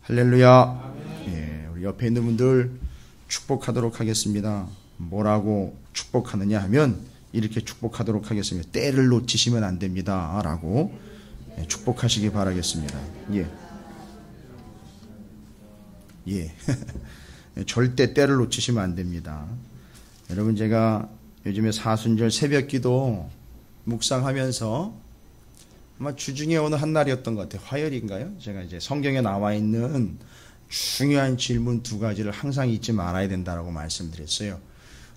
할렐루야. 예, 우리 옆에 있는 분들 축복하도록 하겠습니다. 뭐라고 축복하느냐 하면 이렇게 축복하도록 하겠습니다. 때를 놓치시면 안 됩니다. 라고 축복하시기 바라겠습니다. 예. 절대 때를 놓치시면 안 됩니다. 여러분, 제가 요즘에 사순절 새벽기도 묵상하면서 아마 주중에 어느 한 날이었던 것 같아요. 화요일인가요? 제가 이제 성경에 나와 있는 중요한 질문 두 가지를 항상 잊지 말아야 된다고 말씀드렸어요.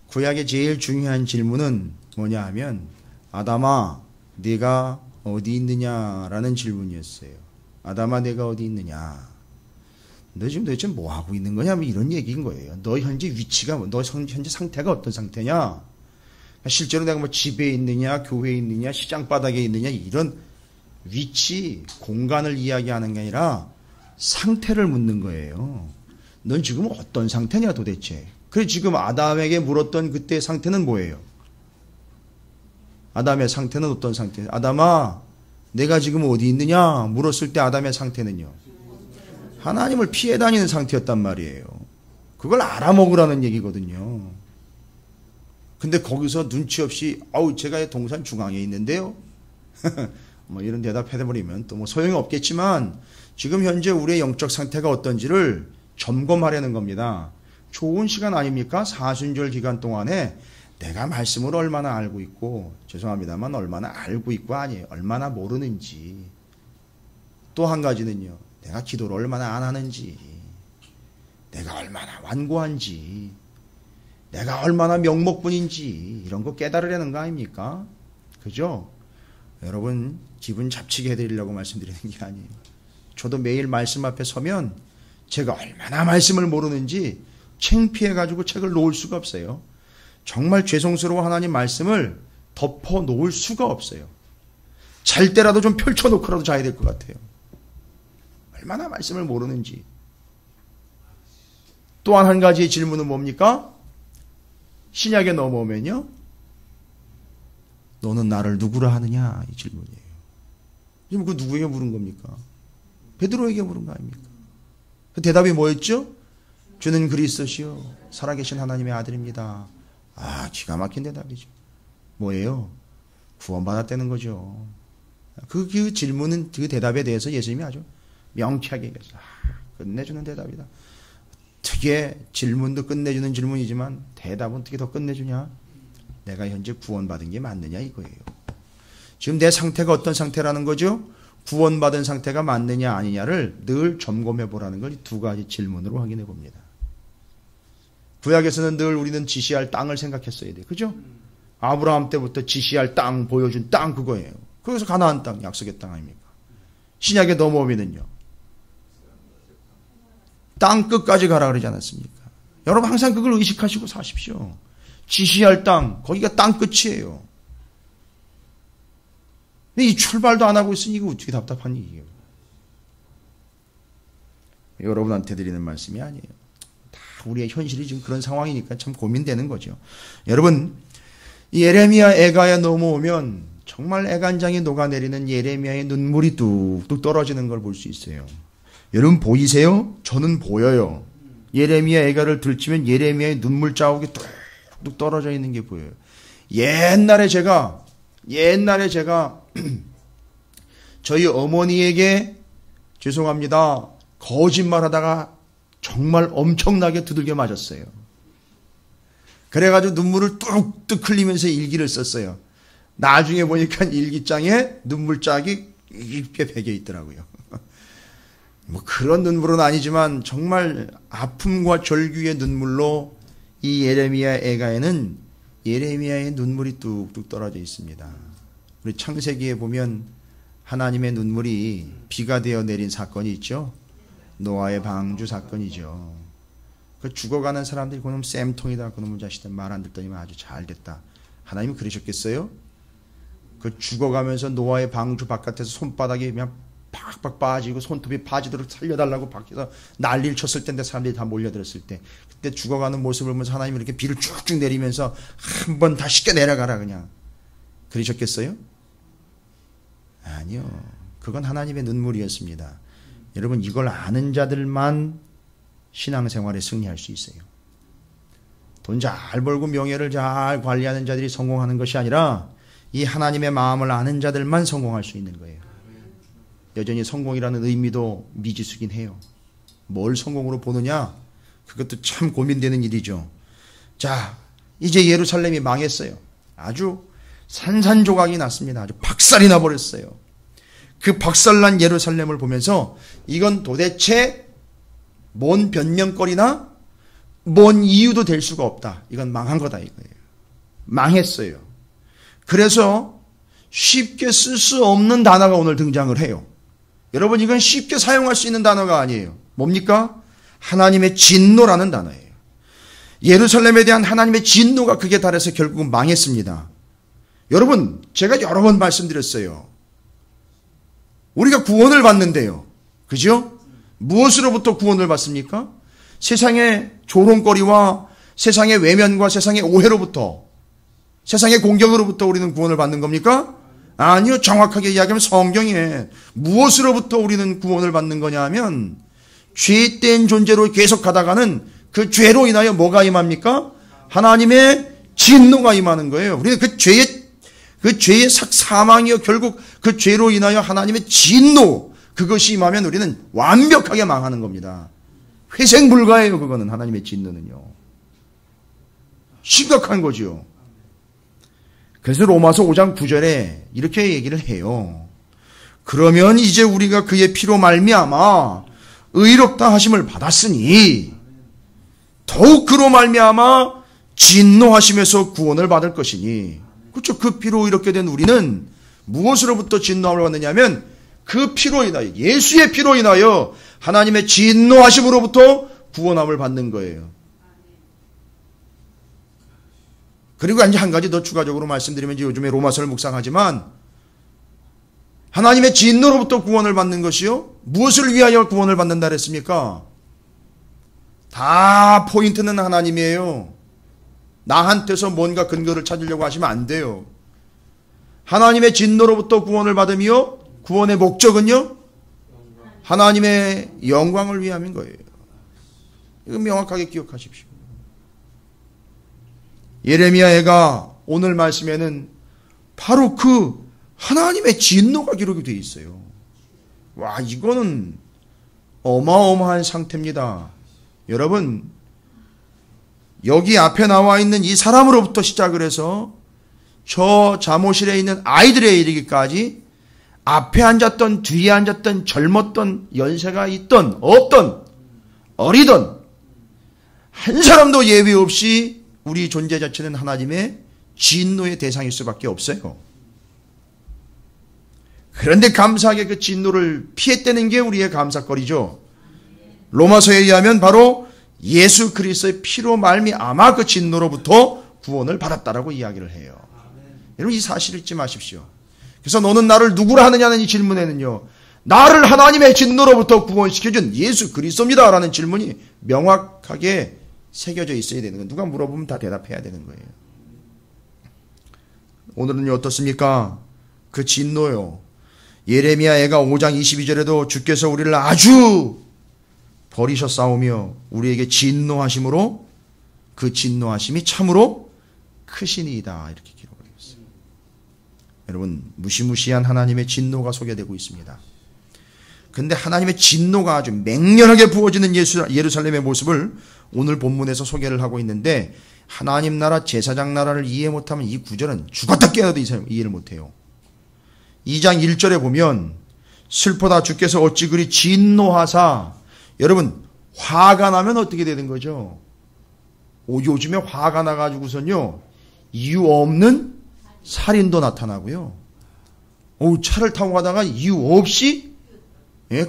구약의 제일 중요한 질문은 뭐냐 하면 아담아 네가 어디 있느냐라는 질문이었어요. 아담아 네가 어디 있느냐, 너 지금 도대체 뭐 하고 있는 거냐, 뭐 이런 얘기인 거예요. 너 현재 위치가, 너 현재 상태가 어떤 상태냐, 실제로 내가 뭐 집에 있느냐, 교회에 있느냐, 시장 바닥에 있느냐, 이런 위치, 공간을 이야기하는 게 아니라 상태를 묻는 거예요. 넌 지금 어떤 상태냐 도대체. 그래, 지금 아담에게 물었던 그때의 상태는 뭐예요? 아담의 상태는 어떤 상태? 아담아 내가 지금 어디 있느냐 물었을 때 아담의 상태는요, 하나님을 피해 다니는 상태였단 말이에요. 그걸 알아먹으라는 얘기거든요. 근데 거기서 눈치 없이 제가 동산 중앙에 있는데요 뭐 이런 대답 해버리면 또 뭐 소용이 없겠지만, 지금 현재 우리의 영적 상태가 어떤지를 점검하려는 겁니다. 좋은 시간 아닙니까? 사순절 기간 동안에 내가 말씀을 얼마나 알고 있고, 죄송합니다만 얼마나 알고 있고 아니에요, 얼마나 모르는지. 또 한 가지는요, 내가 기도를 얼마나 안 하는지, 내가 얼마나 완고한지, 내가 얼마나 명목분인지, 이런 거 깨달으려는 거 아닙니까? 그죠? 여러분, 기분 잡치게 해드리려고 말씀드리는 게 아니에요. 저도 매일 말씀 앞에 서면 제가 얼마나 말씀을 모르는지 창피해가지고 책을 놓을 수가 없어요. 정말 죄송스러워 하나님 말씀을 덮어 놓을 수가 없어요. 잘 때라도 좀 펼쳐놓고라도 자야 될 것 같아요. 얼마나 말씀을 모르는지. 또한 한 가지의 질문은 뭡니까? 신약에 넘어오면요, 너는 나를 누구라 하느냐, 이 질문이에요. 지금 그 누구에게 물은 겁니까? 베드로에게 물은 거 아닙니까? 그 대답이 뭐였죠? 주는 그리스도시요 살아계신 하나님의 아들입니다. 기가 막힌 대답이죠. 뭐예요? 구원받았다는 거죠. 그 질문은, 그 대답에 대해서 예수님이 아주 명쾌하게 얘기했어요. 끝내주는 대답이다. 어떻게 질문도 끝내주는 질문이지만 대답은 어떻게 더 끝내주냐? 내가 현재 구원받은 게 맞느냐 이거예요. 지금 내 상태가 어떤 상태라는 거죠? 구원받은 상태가 맞느냐 아니냐를 늘 점검해 보라는 걸 두 가지 질문으로 확인해 봅니다. 구약에서는 늘 우리는 지시할 땅을 생각했어야 돼요. 그죠? 아브라함 때부터 지시할 땅, 보여준 땅, 그거예요. 그래서 가나안 땅, 약속의 땅 아닙니까? 신약에 넘어오면은요, 땅 끝까지 가라 그러지 않았습니까? 여러분 항상 그걸 의식하시고 사십시오. 지시할 땅, 거기가 땅 끝이에요. 근데 이 출발도 안 하고 있으니 이거 어떻게 답답한 얘기예요. 여러분한테 드리는 말씀이 아니에요. 다 우리의 현실이 지금 그런 상황이니까 참 고민되는 거죠. 여러분, 이 예레미야 애가에 넘어오면 정말 애간장이 녹아내리는 예레미야의 눈물이 뚝뚝 떨어지는 걸 볼 수 있어요. 여러분 보이세요? 저는 보여요. 예레미야 애가를 들치면 예레미야의 눈물 자국이 뚝뚝 떨어져 있는 게 보여요. 옛날에 제가 저희 어머니에게, 죄송합니다, 거짓말하다가 정말 엄청나게 두들겨 맞았어요. 그래가지고 눈물을 뚝뚝 흘리면서 일기를 썼어요. 나중에 보니까 일기장에 눈물짝이 입에 베겨 있더라고요. 뭐 그런 눈물은 아니지만 정말 아픔과 절규의 눈물로 이 예레미야 애가에는 예레미야의 눈물이 뚝뚝 떨어져 있습니다. 우리 창세기에 보면 하나님의 눈물이 비가 되어 내린 사건이 있죠. 노아의 방주 사건이죠. 그 죽어가는 사람들이 그놈 쌤통이다, 그놈의 자식들 말 안 듣더니만 아주 잘 됐다. 하나님이 그러셨겠어요? 그 죽어가면서 노아의 방주 바깥에서 손바닥이 그냥 팍팍 빠지고 손톱이 빠지도록 살려달라고 밖에서 난리를 쳤을 때인데 사람들이 다 몰려들었을 때, 그때 죽어가는 모습을 보면서 하나님이 이렇게 비를 쭉쭉 내리면서 한 번 다 씻겨 내려가라 그냥 그러셨겠어요? 아니요. 그건 하나님의 눈물이었습니다. 여러분, 이걸 아는 자들만 신앙생활에 승리할 수 있어요. 돈 잘 벌고 명예를 잘 관리하는 자들이 성공하는 것이 아니라 이 하나님의 마음을 아는 자들만 성공할 수 있는 거예요. 여전히 성공이라는 의미도 미지수긴 해요. 뭘 성공으로 보느냐? 그것도 참 고민되는 일이죠. 자, 이제 예루살렘이 망했어요. 아주 산산조각이 났습니다. 아주 박살이 나버렸어요. 그 박살난 예루살렘을 보면서 이건 도대체 뭔 변명거리나 뭔 이유도 될 수가 없다. 이건 망한 거다 이거예요. 망했어요. 그래서 쉽게 쓸 수 없는 단어가 오늘 등장을 해요. 여러분, 이건 쉽게 사용할 수 있는 단어가 아니에요. 뭡니까? 하나님의 진노라는 단어예요. 예루살렘에 대한 하나님의 진노가 극에 달해서 결국은 망했습니다. 여러분, 제가 여러 번 말씀드렸어요. 우리가 구원을 받는데요. 그죠? 무엇으로부터 구원을 받습니까? 세상의 조롱거리와 세상의 외면과 세상의 오해로부터, 세상의 공격으로부터 우리는 구원을 받는 겁니까? 아니요. 정확하게 이야기하면 성경에 무엇으로부터 우리는 구원을 받는 거냐 하면 죄된 존재로 계속 가다가는 그 죄로 인하여 뭐가 임합니까? 하나님의 진노가 임하는 거예요. 우리는 그 죄의 사망이요. 결국 그 죄로 인하여 하나님의 진노, 그것이 임하면 우리는 완벽하게 망하는 겁니다. 회생 불가예요. 그거는 하나님의 진노는요. 심각한 거죠. 그래서 로마서 5장 9절에 이렇게 얘기를 해요. 그러면 이제 우리가 그의 피로 말미암아 의롭다 하심을 받았으니 더욱 그로 말미암아 진노하심에서 구원을 받을 것이니. 그렇죠. 그 피로 의롭게 된 우리는 무엇으로부터 진노함을 받느냐면 그 피로 인하여, 예수의 피로 인하여 하나님의 진노하심으로부터 구원함을 받는 거예요. 그리고 이제 한 가지 더 추가적으로 말씀드리면, 이제 요즘에 로마서를 묵상하지만 하나님의 진노로부터 구원을 받는 것이요, 무엇을 위하여 구원을 받는다 그랬습니까? 다 포인트는 하나님이에요. 나한테서 뭔가 근거를 찾으려고 하시면 안 돼요. 하나님의 진노로부터 구원을 받으며 구원의 목적은요, 하나님의 영광을 위함인 거예요. 이거 명확하게 기억하십시오. 예레미야가 오늘 말씀에는 바로 그 하나님의 진노가 기록이 되어 있어요. 와, 이거는 어마어마한 상태입니다. 여러분, 여기 앞에 나와 있는 이 사람으로부터 시작을 해서 저 잠옷실에 있는 아이들에 이르기까지 앞에 앉았던 뒤에 앉았던 젊었던 연세가 있던 없던 어리던 한 사람도 예외 없이 우리 존재 자체는 하나님의 진노의 대상일 수밖에 없어요. 그런데 감사하게 그 진노를 피했다는 게 우리의 감사거리죠. 로마서에 의하면 바로 예수 그리스도의 피로 말미암아 그 진노로부터 구원을 받았다라고 이야기를 해요. 여러분, 이 사실을 잊지 마십시오. 그래서 너는 나를 누구라 하느냐는 이 질문에는요, 나를 하나님의 진노로부터 구원시켜준 예수 그리스도입니다 라는 질문이 명확하게 새겨져 있어야 되는 거예요. 누가 물어보면 다 대답해야 되는 거예요. 오늘은요, 어떻습니까? 그 진노요. 예레미야가 5장 22절에도 주께서 우리를 아주 버리셨사오며 우리에게 진노하심으로 그 진노하심이 참으로 크시니이다, 이렇게 기록을 했어요. 여러분, 무시무시한 하나님의 진노가 소개되고 있습니다. 근데 하나님의 진노가 아주 맹렬하게 부어지는 예루살렘의 모습을 오늘 본문에서 소개를 하고 있는데, 하나님 나라, 제사장 나라를 이해 못하면 이 구절은 죽었다 깨어나도 이해를 못해요. 2장 1절에 보면 슬퍼다 주께서 어찌 그리 진노하사. 여러분, 화가 나면 어떻게 되는 거죠? 요즘에 화가 나가지고선요, 이유 없는 살인도 나타나고요. 차를 타고 가다가 이유 없이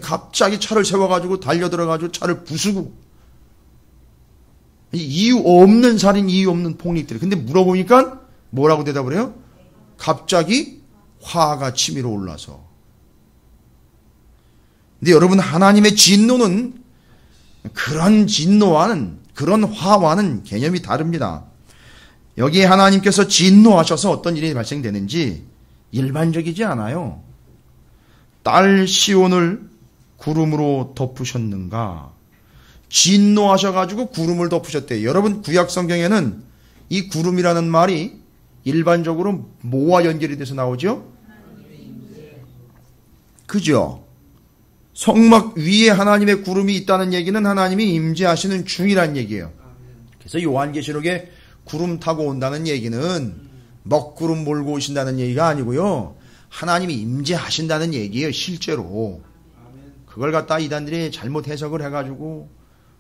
갑자기 차를 세워가지고 달려들어가지고 차를 부수고, 이유 없는 살인, 이유 없는 폭력들. 근데 물어보니까 뭐라고 대답을 해요? 갑자기 화가 치밀어 올라서. 근데 여러분, 하나님의 진노는 그런 진노와는, 그런 화와는 개념이 다릅니다. 여기에 하나님께서 진노하셔서 어떤 일이 발생되는지 일반적이지 않아요. 딸 시온을 구름으로 덮으셨는가? 진노하셔가지고 구름을 덮으셨대요. 여러분 구약 성경에는 이 구름이라는 말이 일반적으로 뭐와 연결이 돼서 나오죠? 그죠? 성막 위에 하나님의 구름이 있다는 얘기는 하나님이 임재하시는 중이란 얘기예요. 그래서 요한계시록에 구름 타고 온다는 얘기는 먹구름 몰고 오신다는 얘기가 아니고요. 하나님이 임재하신다는 얘기예요. 실제로. 그걸 갖다 이단들이 잘못 해석을 해가지고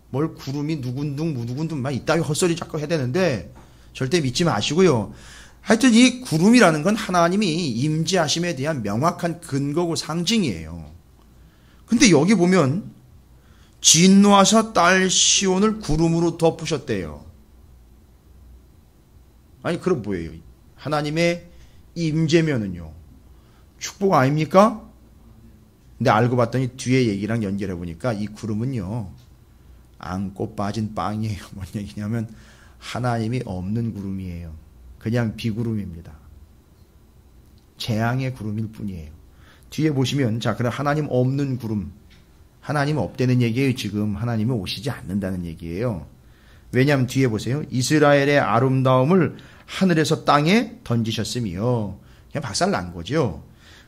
뭘 구름이 누군둥 무누군둥 막 이따위 헛소리 자꾸 해야 되는데 절대 믿지 마시고요. 하여튼 이 구름이라는 건 하나님이 임재하심에 대한 명확한 근거고 상징이에요. 근데 여기 보면 진노하사 딸 시온을 구름으로 덮으셨대요. 아니 그럼 뭐예요? 하나님의 임재면은요 축복 아닙니까? 근데 알고 봤더니 뒤에 얘기랑 연결해 보니까 이 구름은요 안고 빠진 빵이에요. 뭔 얘기냐면 하나님이 없는 구름이에요. 그냥 비구름입니다. 재앙의 구름일 뿐이에요. 뒤에 보시면 자 그럼 하나님 없는 구름, 하나님 없다는 얘기예요. 지금 하나님이 오시지 않는다는 얘기예요. 왜냐하면 뒤에 보세요. 이스라엘의 아름다움을 하늘에서 땅에 던지셨으며 그냥 박살 난 거죠.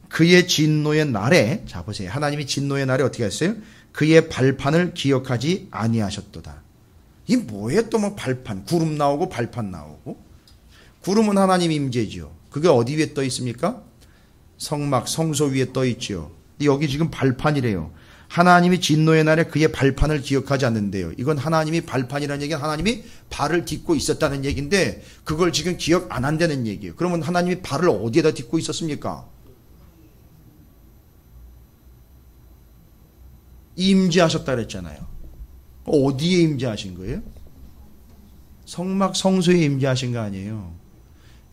그의 진노의 날에 자 보세요. 하나님이 진노의 날에 어떻게 했어요? 그의 발판을 기억하지 아니하셨도다. 이 뭐예요? 또 뭐 발판, 구름 나오고 발판 나오고. 구름은 하나님 임재지요. 그게 어디 위에 떠 있습니까? 성막, 성소 위에 떠 있죠. 근데 여기 지금 발판이래요. 하나님이 진노의 날에 그의 발판을 기억하지 않는데요. 이건 하나님이 발판이라는 얘기는 하나님이 발을 딛고 있었다는 얘기인데 그걸 지금 기억 안 한다는 얘기예요. 그러면 하나님이 발을 어디에다 딛고 있었습니까? 임재하셨다 그랬잖아요. 어디에 임재하신 거예요? 성막 성소에 임재하신 거 아니에요.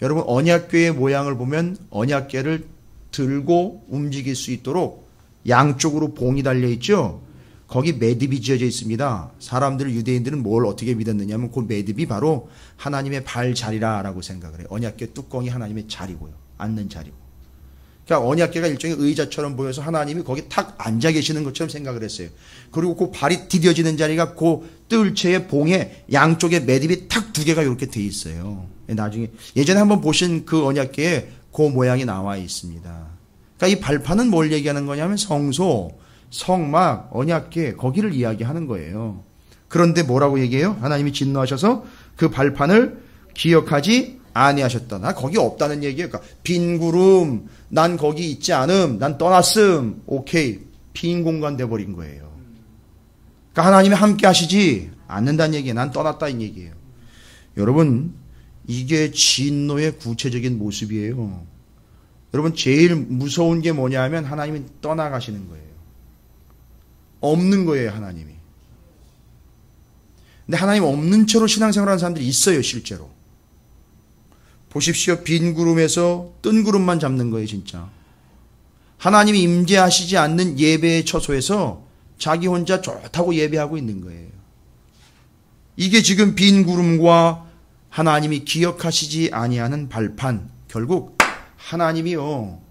여러분 언약궤의 모양을 보면 언약궤를 들고 움직일 수 있도록 양쪽으로 봉이 달려 있죠. 거기 매듭이 지어져 있습니다. 사람들 유대인들은 뭘 어떻게 믿었느냐면 그 매듭이 바로 하나님의 발 자리라라고 생각을 해요. 언약궤 뚜껑이 하나님의 자리고요. 앉는 자리고. 그러니까 언약궤가 일종의 의자처럼 보여서 하나님이 거기 탁 앉아 계시는 것처럼 생각을 했어요. 그리고 그 발이 디뎌지는 자리가 그 뜰채의 봉에 양쪽에 매듭이 탁 두 개가 이렇게 돼 있어요. 나중에 예전에 한번 보신 그 언약궤에 그 모양이 나와 있습니다. 그러니까 이 발판은 뭘 얘기하는 거냐면 성소, 성막, 언약궤 거기를 이야기하는 거예요. 그런데 뭐라고 얘기해요? 하나님이 진노하셔서 그 발판을 기억하지 아니하셨다. 나 거기 없다는 얘기예요. 그러니까 빈 구름, 난 거기 있지 않음, 난 떠났음. 오케이, 빈 공간 돼버린 거예요. 그러니까 하나님이 함께 하시지 않는다는 얘기예요. 난 떠났다 이 얘기예요. 여러분 이게 진노의 구체적인 모습이에요. 여러분 제일 무서운 게 뭐냐 하면 하나님이 떠나가시는 거예요. 없는 거예요 하나님이. 근데 하나님 없는 채로 신앙생활하는 사람들이 있어요 실제로. 보십시오. 빈 구름에서 뜬 구름만 잡는 거예요 진짜. 하나님이 임재하시지 않는 예배의 처소에서 자기 혼자 좋다고 예배하고 있는 거예요. 이게 지금 빈 구름과 하나님이 기억하시지 아니하는 발판. 결국 하나님이요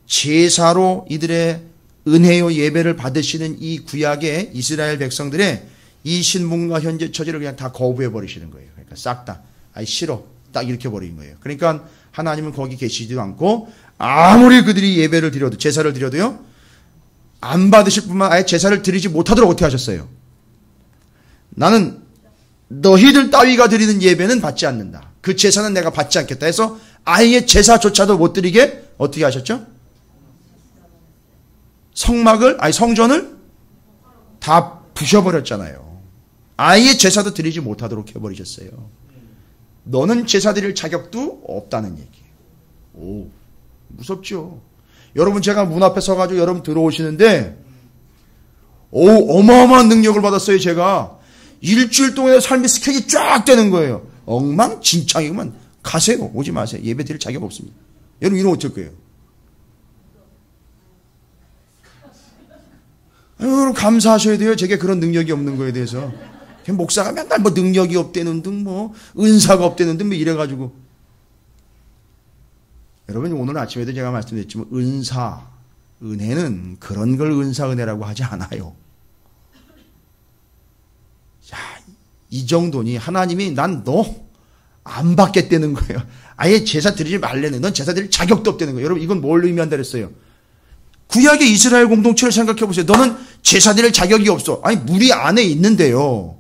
제사로 이들의 은혜요 예배를 받으시는 이 구약의 이스라엘 백성들의 이 신분과 현재 처지를 그냥 다 거부해 버리시는 거예요. 그러니까 싹 다 아이 싫어 딱 이렇게 버린 거예요. 그러니까 하나님은 거기 계시지도 않고 아무리 그들이 예배를 드려도 제사를 드려도요 안 받으실 뿐만 아예 제사를 드리지 못하도록 어떻게 하셨어요? 나는 너희들 따위가 드리는 예배는 받지 않는다. 그 제사는 내가 받지 않겠다 해서 아예 제사조차도 못 드리게 어떻게 하셨죠? 성전을 다 부셔버렸잖아요. 아예 제사도 드리지 못하도록 해버리셨어요. 너는 제사 드릴 자격도 없다는 얘기예요. 오, 무섭죠? 여러분 제가 문 앞에 서가지고 여러분 들어오시는데 어마어마한 능력을 받았어요. 제가 일주일 동안에 삶의 스케줄이 쫙 되는 거예요. 엉망진창이구만. 가세요. 오지 마세요. 예배 드릴 자격 없습니다. 여러분 이러면 어쩔 거예요? 여러분 감사하셔야 돼요. 제게 그런 능력이 없는 거에 대해서. 목사가 맨날 뭐 능력이 없대는 등 뭐 은사가 없대는 등 뭐 이래가지고. 여러분 오늘 아침에도 제가 말씀드렸지만 은사 은혜는 그런 걸 은사은혜라고 하지 않아요. 자, 이 정도니 하나님이 난 너 안 받겠다는 거예요. 아예 제사 드리지 말래는 넌 제사 드릴 자격도 없다는 거예요. 여러분 이건 뭘 의미한다 그랬어요? 구약의 이스라엘 공동체를 생각해 보세요. 너는 제사 드릴 자격이 없어. 아니 무리 안에 있는데요.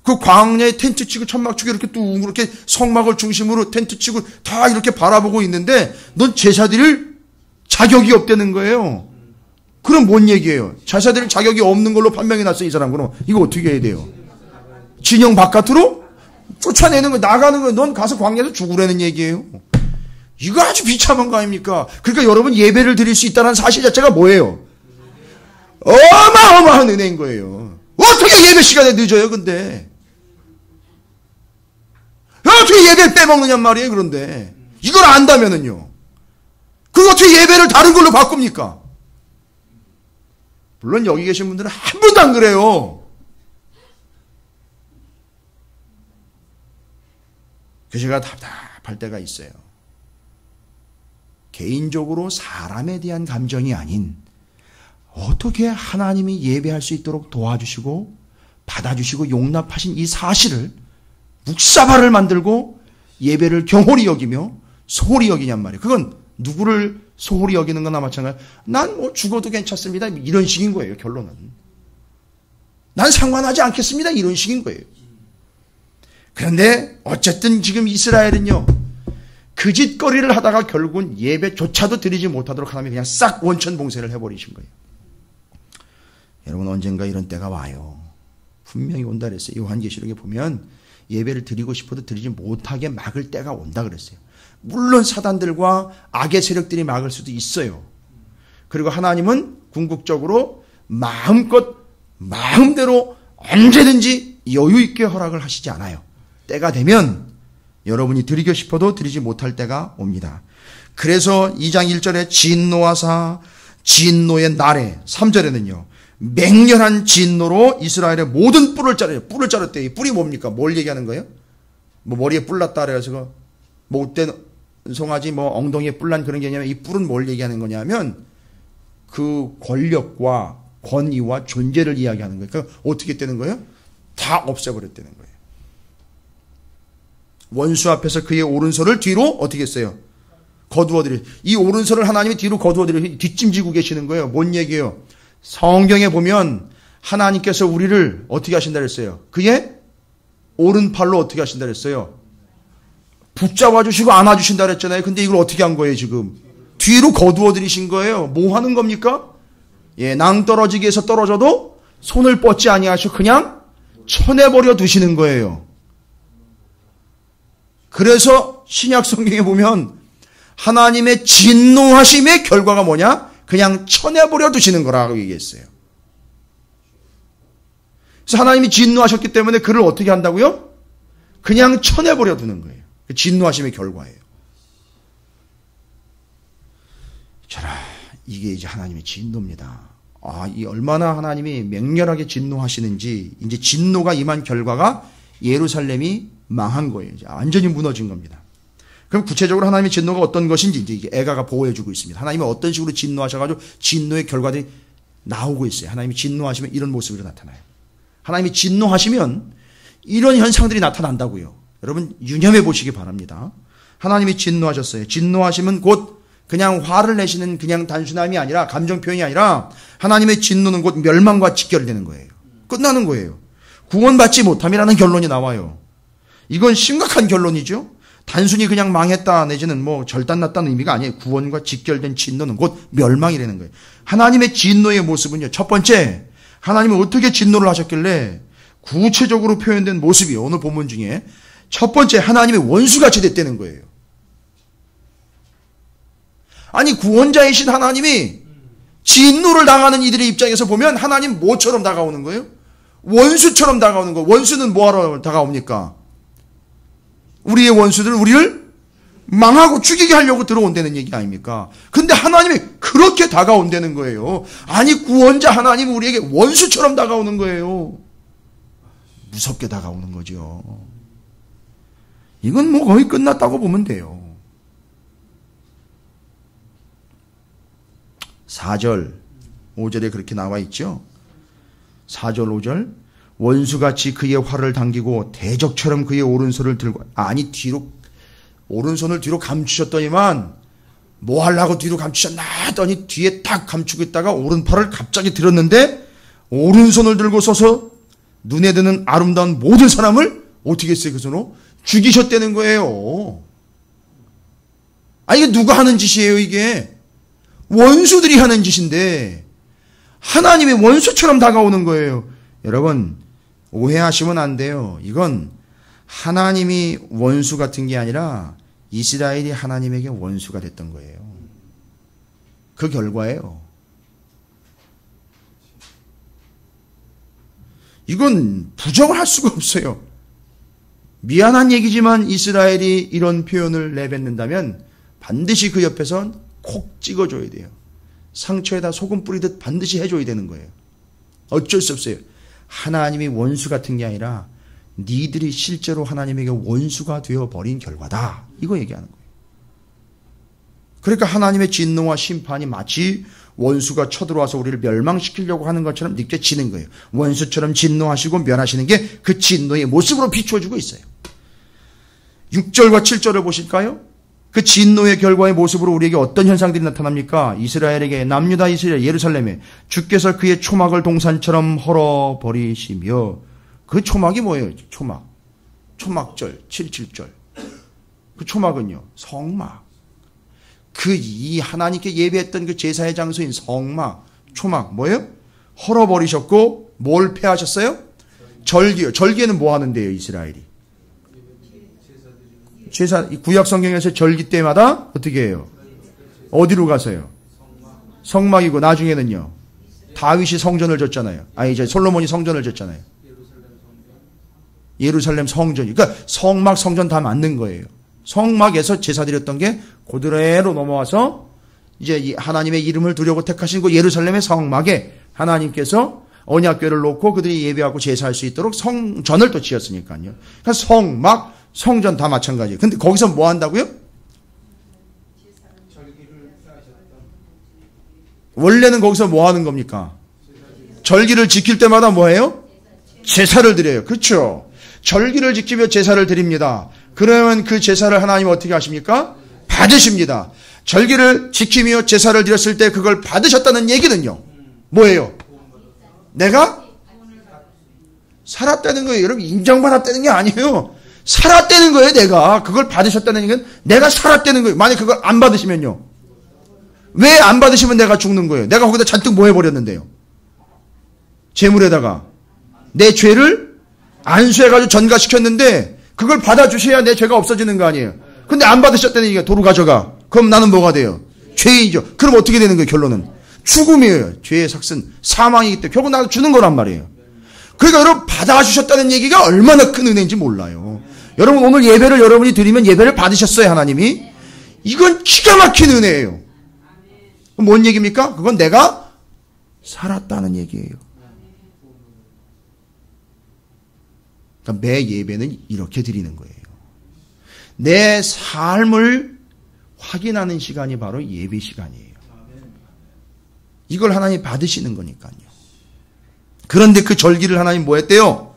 그 광야에 텐트 치고 천막 치고 이렇게 또 이렇게 성막을 중심으로 텐트 치고 다 이렇게 바라보고 있는데 넌 제사 드릴 자격이 없다는 거예요. 그럼 뭔 얘기예요? 제사 드릴 자격이 없는 걸로 판명이 났어 이 사람. 그럼 이거 어떻게 해야 돼요? 진영 바깥으로 쫓아내는 거, 나가는 거, 넌 가서 광야에서 죽으라는 얘기예요. 이거 아주 비참한 거 아닙니까? 그러니까 여러분 예배를 드릴 수 있다는 사실 자체가 뭐예요? 어마어마한 은혜인 거예요. 어떻게 예배 시간에 늦어요, 근데? 어떻게 예배를 빼먹느냔 말이에요, 그런데. 이걸 안다면은요. 그거 어떻게 예배를 다른 걸로 바꿉니까? 물론 여기 계신 분들은 한 번도 안 그래요. 그래서 제가 답답할 때가 있어요. 개인적으로 사람에 대한 감정이 아닌 어떻게 하나님이 예배할 수 있도록 도와주시고 받아주시고 용납하신 이 사실을 묵사발을 만들고 예배를 경홀히 여기며 소홀히 여기냔 말이에요. 그건 누구를 소홀히 여기는 거나 마찬가지. 난 뭐 죽어도 괜찮습니다. 이런 식인 거예요. 결론은. 난 상관하지 않겠습니다. 이런 식인 거예요. 그런데 어쨌든 지금 이스라엘은요. 그 짓거리를 하다가 결국은 예배조차도 드리지 못하도록 하나님이 그냥 싹 원천 봉쇄를 해버리신 거예요. 여러분 언젠가 이런 때가 와요. 분명히 온다 그랬어요. 요한계시록에 보면 예배를 드리고 싶어도 드리지 못하게 막을 때가 온다 그랬어요. 물론 사단들과 악의 세력들이 막을 수도 있어요. 그리고 하나님은 궁극적으로 마음대로 언제든지 여유 있게 허락을 하시지 않아요. 때가 되면 여러분이 드리고 싶어도 드리지 못할 때가 옵니다. 그래서 2장 1절에 진노하사 진노의 날에 3절에는요. 맹렬한 진노로 이스라엘의 모든 뿔을 자르요. 뿔을 자르대. 이 뿔이 뭡니까? 뭘 얘기하는 거예요? 뭐 머리에 뿔 났다 그래서 뭐 못된 송아지 뭐 엉덩이에 뿔 난 그런 게 아니라 이 뿔은 뭘 얘기하는 거냐면 그 권력과 권위와 존재를 이야기하는 거예요. 그러니까 어떻게 되는 거예요? 다 없애버렸다는 거예요. 원수 앞에서 그의 오른손을 뒤로 어떻게 했어요? 거두어들이. 이 오른손을 하나님이 뒤로 거두어들이 뒷짐지고 계시는 거예요. 뭔 얘기예요? 성경에 보면 하나님께서 우리를 어떻게 하신다 그랬어요? 그의 오른팔로 어떻게 하신다 그랬어요? 붙잡아 주시고 안아 주신다 그랬잖아요. 근데 이걸 어떻게 한 거예요, 지금? 뒤로 거두어 들이신 거예요. 뭐 하는 겁니까? 예, 낭떠러지기에서 떨어져도 손을 뻗지 아니하시고 그냥 쳐내버려 두시는 거예요. 그래서 신약 성경에 보면 하나님의 진노하심의 결과가 뭐냐? 그냥 쳐내버려 두시는 거라고 얘기했어요. 그래서 하나님이 진노하셨기 때문에 그를 어떻게 한다고요? 그냥 쳐내버려 두는 거예요. 진노하심의 결과예요. 저라, 이게 이제 하나님의 진노입니다. 아, 이 얼마나 하나님이 맹렬하게 진노하시는지, 이제 진노가 임한 결과가 예루살렘이 망한 거예요. 이제 완전히 무너진 겁니다. 그럼 구체적으로 하나님의 진노가 어떤 것인지 이제 애가가 보호해주고 있습니다. 하나님이 어떤 식으로 진노하셔가지고 진노의 결과들이 나오고 있어요. 하나님이 진노하시면 이런 모습으로 나타나요. 하나님이 진노하시면 이런 현상들이 나타난다고요. 여러분 유념해 보시기 바랍니다. 하나님이 진노하셨어요. 진노하시면 곧 그냥 화를 내시는 그냥 단순함이 아니라 감정 표현이 아니라 하나님의 진노는 곧 멸망과 직결되는 거예요. 끝나는 거예요. 구원받지 못함이라는 결론이 나와요. 이건 심각한 결론이죠. 단순히 그냥 망했다 내지는 뭐 절단났다는 의미가 아니에요. 구원과 직결된 진노는 곧 멸망이라는 거예요. 하나님의 진노의 모습은요. 첫 번째, 하나님은 어떻게 진노를 하셨길래 구체적으로 표현된 모습이 오늘 본문 중에 첫 번째 하나님의 원수같이 됐다는 거예요. 아니 구원자이신 하나님이 진노를 당하는 이들의 입장에서 보면 하나님 뭐처럼 다가오는 거예요? 원수처럼 다가오는 거예요. 원수는 뭐하러 다가옵니까? 우리의 원수들은 우리를 망하고 죽이게 하려고 들어온다는 얘기 아닙니까? 근데 하나님이 그렇게 다가온다는 거예요. 아니 구원자 하나님이 우리에게 원수처럼 다가오는 거예요. 무섭게 다가오는 거죠. 이건 뭐 거의 끝났다고 보면 돼요. 4절, 5절에 그렇게 나와 있죠. 4절, 5절. 원수같이 그의 활을 당기고 대적처럼 그의 오른손을 들고, 아니 뒤로 오른손을 뒤로 감추셨더니만 뭐 하려고 뒤로 감추셨나 하더니 뒤에 딱 감추고 있다가 오른팔을 갑자기 들었는데 오른손을 들고 서서 눈에 드는 아름다운 모든 사람을 어떻게 했어요? 그 손으로 죽이셨다는 거예요. 아, 이게 누가 하는 짓이에요? 이게 원수들이 하는 짓인데 하나님의 원수처럼 다가오는 거예요. 여러분, 오해하시면 안 돼요. 이건 하나님이 원수 같은 게 아니라 이스라엘이 하나님에게 원수가 됐던 거예요. 그 결과예요. 이건 부정을 할 수가 없어요. 미안한 얘기지만 이스라엘이 이런 표현을 내뱉는다면 반드시 그 옆에선 콕 찍어줘야 돼요. 상처에다 소금 뿌리듯 반드시 해줘야 되는 거예요. 어쩔 수 없어요. 하나님이 원수 같은 게 아니라 니들이 실제로 하나님에게 원수가 되어버린 결과다. 이거 얘기하는 거예요. 그러니까 하나님의 진노와 심판이 마치 원수가 쳐들어와서 우리를 멸망시키려고 하는 것처럼 느껴지는 거예요. 원수처럼 진노하시고 멸하시는 게 그 진노의 모습으로 비추어주고 있어요. 6절과 7절을 보실까요? 그 진노의 결과의 모습으로 우리에게 어떤 현상들이 나타납니까? 이스라엘에게, 남유다 이스라엘 예루살렘에 주께서 그의 초막을 동산처럼 헐어버리시며, 그 초막이 뭐예요? 초막. 초막절, 77절. 그 초막은요, 성막. 이 하나님께 예배했던 그 제사의 장소인 성막, 초막, 뭐예요? 헐어버리셨고, 뭘 폐하셨어요? 절기요. 절기에는 뭐 하는데요, 이스라엘이? 제사, 구약 성경에서 절기 때마다 어떻게 해요? 어디로 가서요? 성막이고, 나중에는요, 다윗이 성전을 졌잖아요. 이제 솔로몬이 성전을 졌잖아요. 예루살렘 성전이. 그러니까 성막, 성전 다 맞는 거예요. 성막에서 제사 드렸던 게 그대로 넘어와서 이제 하나님의 이름을 두려고 택하신 그 예루살렘의 성막에 하나님께서 언약궤를 놓고 그들이 예배하고 제사할 수 있도록 성전을 또 지었으니까요. 그러니까 성막, 성전 다 마찬가지예요. 근데 거기서 뭐 한다고요? 원래는 거기서 뭐 하는 겁니까? 절기를 지킬 때마다 뭐 해요? 제사를 드려요. 그렇죠? 절기를 지키며 제사를 드립니다. 그러면 그 제사를 하나님 어떻게 하십니까? 받으십니다. 절기를 지키며 제사를 드렸을 때 그걸 받으셨다는 얘기는요. 뭐예요? 내가 살았다는 거예요. 여러분, 인정받았다는 게 아니에요. 살았다는 거예요. 내가. 그걸 받으셨다는 얘기는 내가 살았다는 거예요. 만약 그걸 안 받으시면요. 왜 안 받으시면 내가 죽는 거예요? 내가 거기다 잔뜩 뭐 해버렸는데요? 재물에다가 내 죄를 안수해가지고 전가시켰는데 그걸 받아주셔야 내 죄가 없어지는 거 아니에요. 근데 안 받으셨다는 얘기가 도로 가져가. 그럼 나는 뭐가 돼요? 죄인이죠. 그럼 어떻게 되는 거예요? 결론은 죽음이에요. 죄의 삭슨 사망이기 때문에 결국 나도 주는 거란 말이에요. 그러니까 여러분 받아주셨다는 얘기가 얼마나 큰 은혜인지 몰라요. 여러분 오늘 예배를 여러분이 드리면 예배를 받으셨어요. 하나님이. 이건 기가 막힌 은혜예요. 뭔 얘기입니까? 그건 내가 살았다는 얘기예요. 그러니까 매 예배는 이렇게 드리는 거예요. 내 삶을 확인하는 시간이 바로 예배 시간이에요. 이걸 하나님 받으시는 거니까요. 그런데 그 절기를 하나님 뭐 했대요?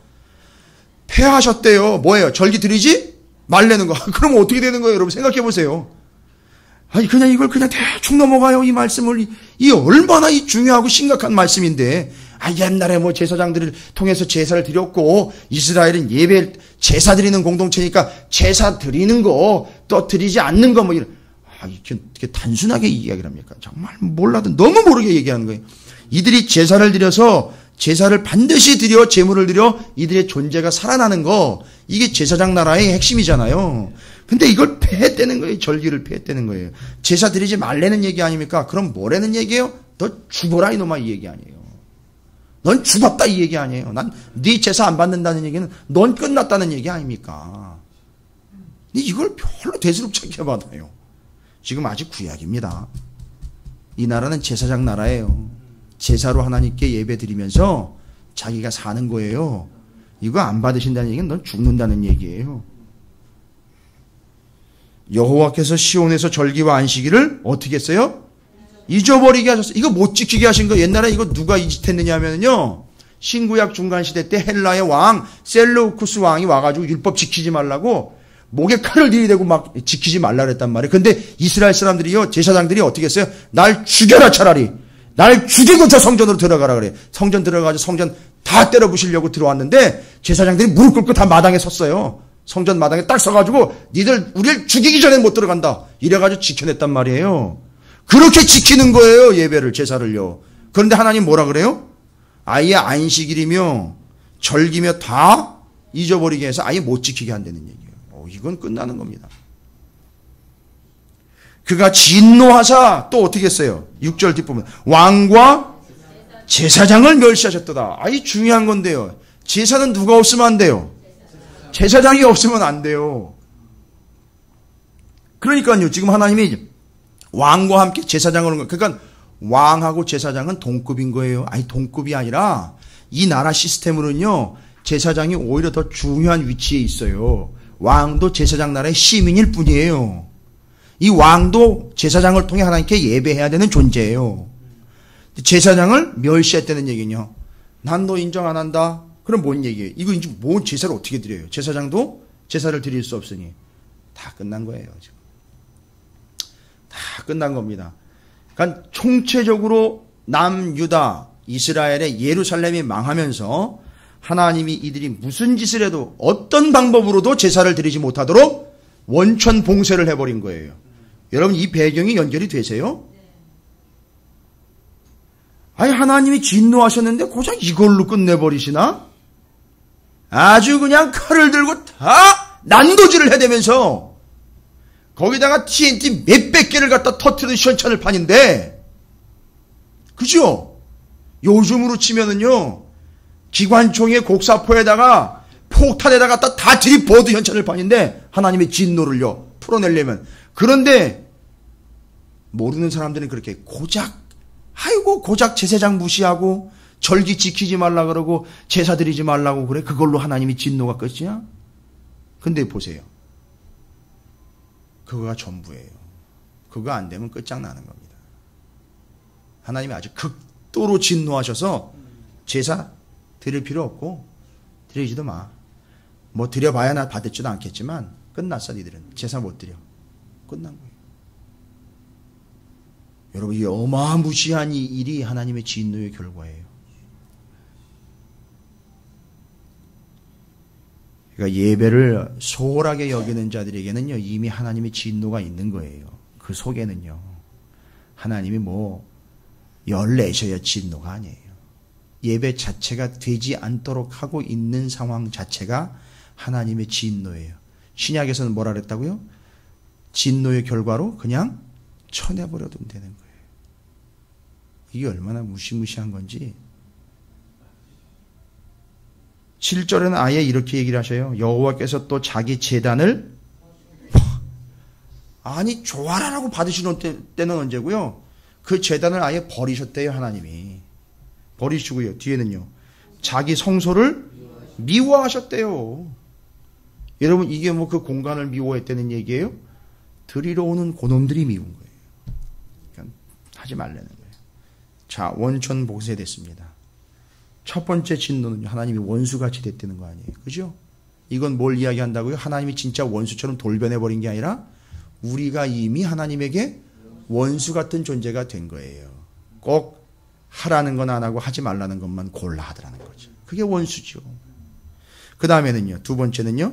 폐하셨대요. 뭐예요? 절기 드리지 말라는 거. 그러면 어떻게 되는 거예요? 여러분 생각해 보세요. 아니 그냥 이걸 그냥 대충 넘어가요. 이 말씀을. 이 얼마나 이 중요하고 심각한 말씀인데. 옛날에 뭐 제사장들을 통해서 제사를 드렸고 이스라엘은 예배 제사 드리는 공동체니까 제사 드리는 거 또 드리지 않는 거 뭐 이런. 이렇게 단순하게 이야기를 합니까? 정말 몰라도 너무 모르게 얘기하는 거예요. 이들이 제사를 드려서 제사를 반드시 드려 제물을 드려 이들의 존재가 살아나는 거 이게 제사장 나라의 핵심이잖아요. 근데 이걸 폐했다는 거예요. 절기를 폐했다는 거예요. 제사 드리지 말라는 얘기 아닙니까? 그럼 뭐라는 얘기예요? 너 죽어라 이놈아 이 얘기 아니에요. 넌 죽었다 이 얘기 아니에요. 난 네 제사 안 받는다는 얘기는 넌 끝났다는 얘기 아닙니까? 근데 이걸 별로 대수롭지 않게 받아요. 지금 아직 구약입니다. 이 나라는 제사장 나라예요. 제사로 하나님께 예배 드리면서 자기가 사는 거예요. 이거 안 받으신다는 얘기는 넌 죽는다는 얘기예요. 여호와께서 시온에서 절기와 안식일을 어떻게 했어요? 잊어버리게 하셨어요. 이거 못 지키게 하신 거. 옛날에 이거 누가 이 짓 했느냐 하면요. 신구약 중간시대 때 헬라의 왕 셀루쿠스 왕이 와가지고 율법 지키지 말라고 목에 칼을 들이대고 막 지키지 말라 그랬단 말이에요. 근데 이스라엘 사람들이요, 제사장들이 어떻게 했어요? 날 죽여라 차라리. 날 죽이고 저 성전으로 들어가라 그래. 성전 들어가서 성전 다 때려 부시려고 들어왔는데 제사장들이 무릎 꿇고 다 마당에 섰어요. 성전 마당에 딱 서가지고 니들 우리를 죽이기 전에 못 들어간다. 이래가지고 지켜냈단 말이에요. 그렇게 지키는 거예요. 예배를, 제사를요. 그런데 하나님 뭐라 그래요? 아예 안식일이며 절기며 다 잊어버리게 해서 아예 못 지키게 한다는 얘기예요. 이건 끝나는 겁니다. 그가 진노하사 또 어떻게 했어요? 6절 뒷부분 왕과 제사장을 멸시하셨도다. 아이 중요한 건데요. 제사는 누가 없으면 안 돼요? 제사장이 없으면 안 돼요. 그러니까요. 지금 하나님이 왕과 함께 제사장을 하는 거예요. 그러니까 왕하고 제사장은 동급인 거예요. 아니 동급이 아니라 이 나라 시스템으로는요. 제사장이 오히려 더 중요한 위치에 있어요. 왕도 제사장 나라의 시민일 뿐이에요. 이 왕도 제사장을 통해 하나님께 예배해야 되는 존재예요. 제사장을 멸시했다는 얘기는요. 난 너 인정 안 한다. 그럼 뭔 얘기예요? 이거 이제 뭔 제사를 어떻게 드려요? 제사장도 제사를 드릴 수 없으니 다 끝난 거예요. 지금. 다 끝난 겁니다. 그러니까 총체적으로 남유다 이스라엘의 예루살렘이 망하면서 하나님이 이들이 무슨 짓을 해도 어떤 방법으로도 제사를 드리지 못하도록 원천 봉쇄를 해버린 거예요. 여러분 이 배경이 연결이 되세요? 아니 하나님이 진노하셨는데 고작 이걸로 끝내버리시나? 아주 그냥 칼을 들고 다 난도질을 해대면서 거기다가 TNT 몇백 개를 갖다 터트리는 시원찮을 판인데 그죠? 요즘으로 치면은요 기관총의 곡사포에다가 폭탄에다가 다 들이부어도 현찮을 판인데 하나님의 진노를요 풀어내려면 그런데 모르는 사람들은 그렇게 고작 제사장 무시하고 절기 지키지 말라 그러고 제사 드리지 말라고 그래. 그걸로 하나님이 진노가 끝이야? 근데 보세요. 그거가 전부예요. 그거 안 되면 끝장나는 겁니다. 하나님이 아주 극도로 진노하셔서 제사 드릴 필요 없고 드리지도 마. 뭐 드려봐야 나 받지도 않겠지만 끝났어. 니들은 제사 못 드려. 끝난 거예요. 여러분 이 어마무시한 이 일이 하나님의 진노의 결과예요. 그러니까 예배를 소홀하게 여기는 자들에게는요 이미 하나님의 진노가 있는 거예요. 그 속에는요 하나님이 뭐 열내셔야 진노가 아니에요. 예배 자체가 되지 않도록 하고 있는 상황 자체가 하나님의 진노예요. 신약에서는 뭐라 그랬다고요? 진노의 결과로 그냥 쳐내버려도 되는 거예요. 이게 얼마나 무시무시한 건지. 7절에는 아예 이렇게 얘기를 하셔요. 여호와께서 또 자기 제단을 아니 조아라라고 받으시는 때는 언제고요? 그 제단을 아예 버리셨대요. 하나님이 버리시고요. 뒤에는요 자기 성소를 미워하셨대요. 여러분 이게 뭐 그 공간을 미워했다는 얘기예요? 드리러 오는 고놈들이 미운 거예요. 그러니까 하지 말라는 거예요. 자, 원천 봉쇄됐습니다. 첫 번째 진노는 하나님이 원수같이 됐다는 거 아니에요. 그죠? 이건 뭘 이야기한다고요? 하나님이 진짜 원수처럼 돌변해버린 게 아니라 우리가 이미 하나님에게 원수 같은 존재가 된 거예요. 꼭 하라는 건 안 하고 하지 말라는 것만 골라 하더라는 거죠. 그게 원수죠. 그 다음에는요. 두 번째는요.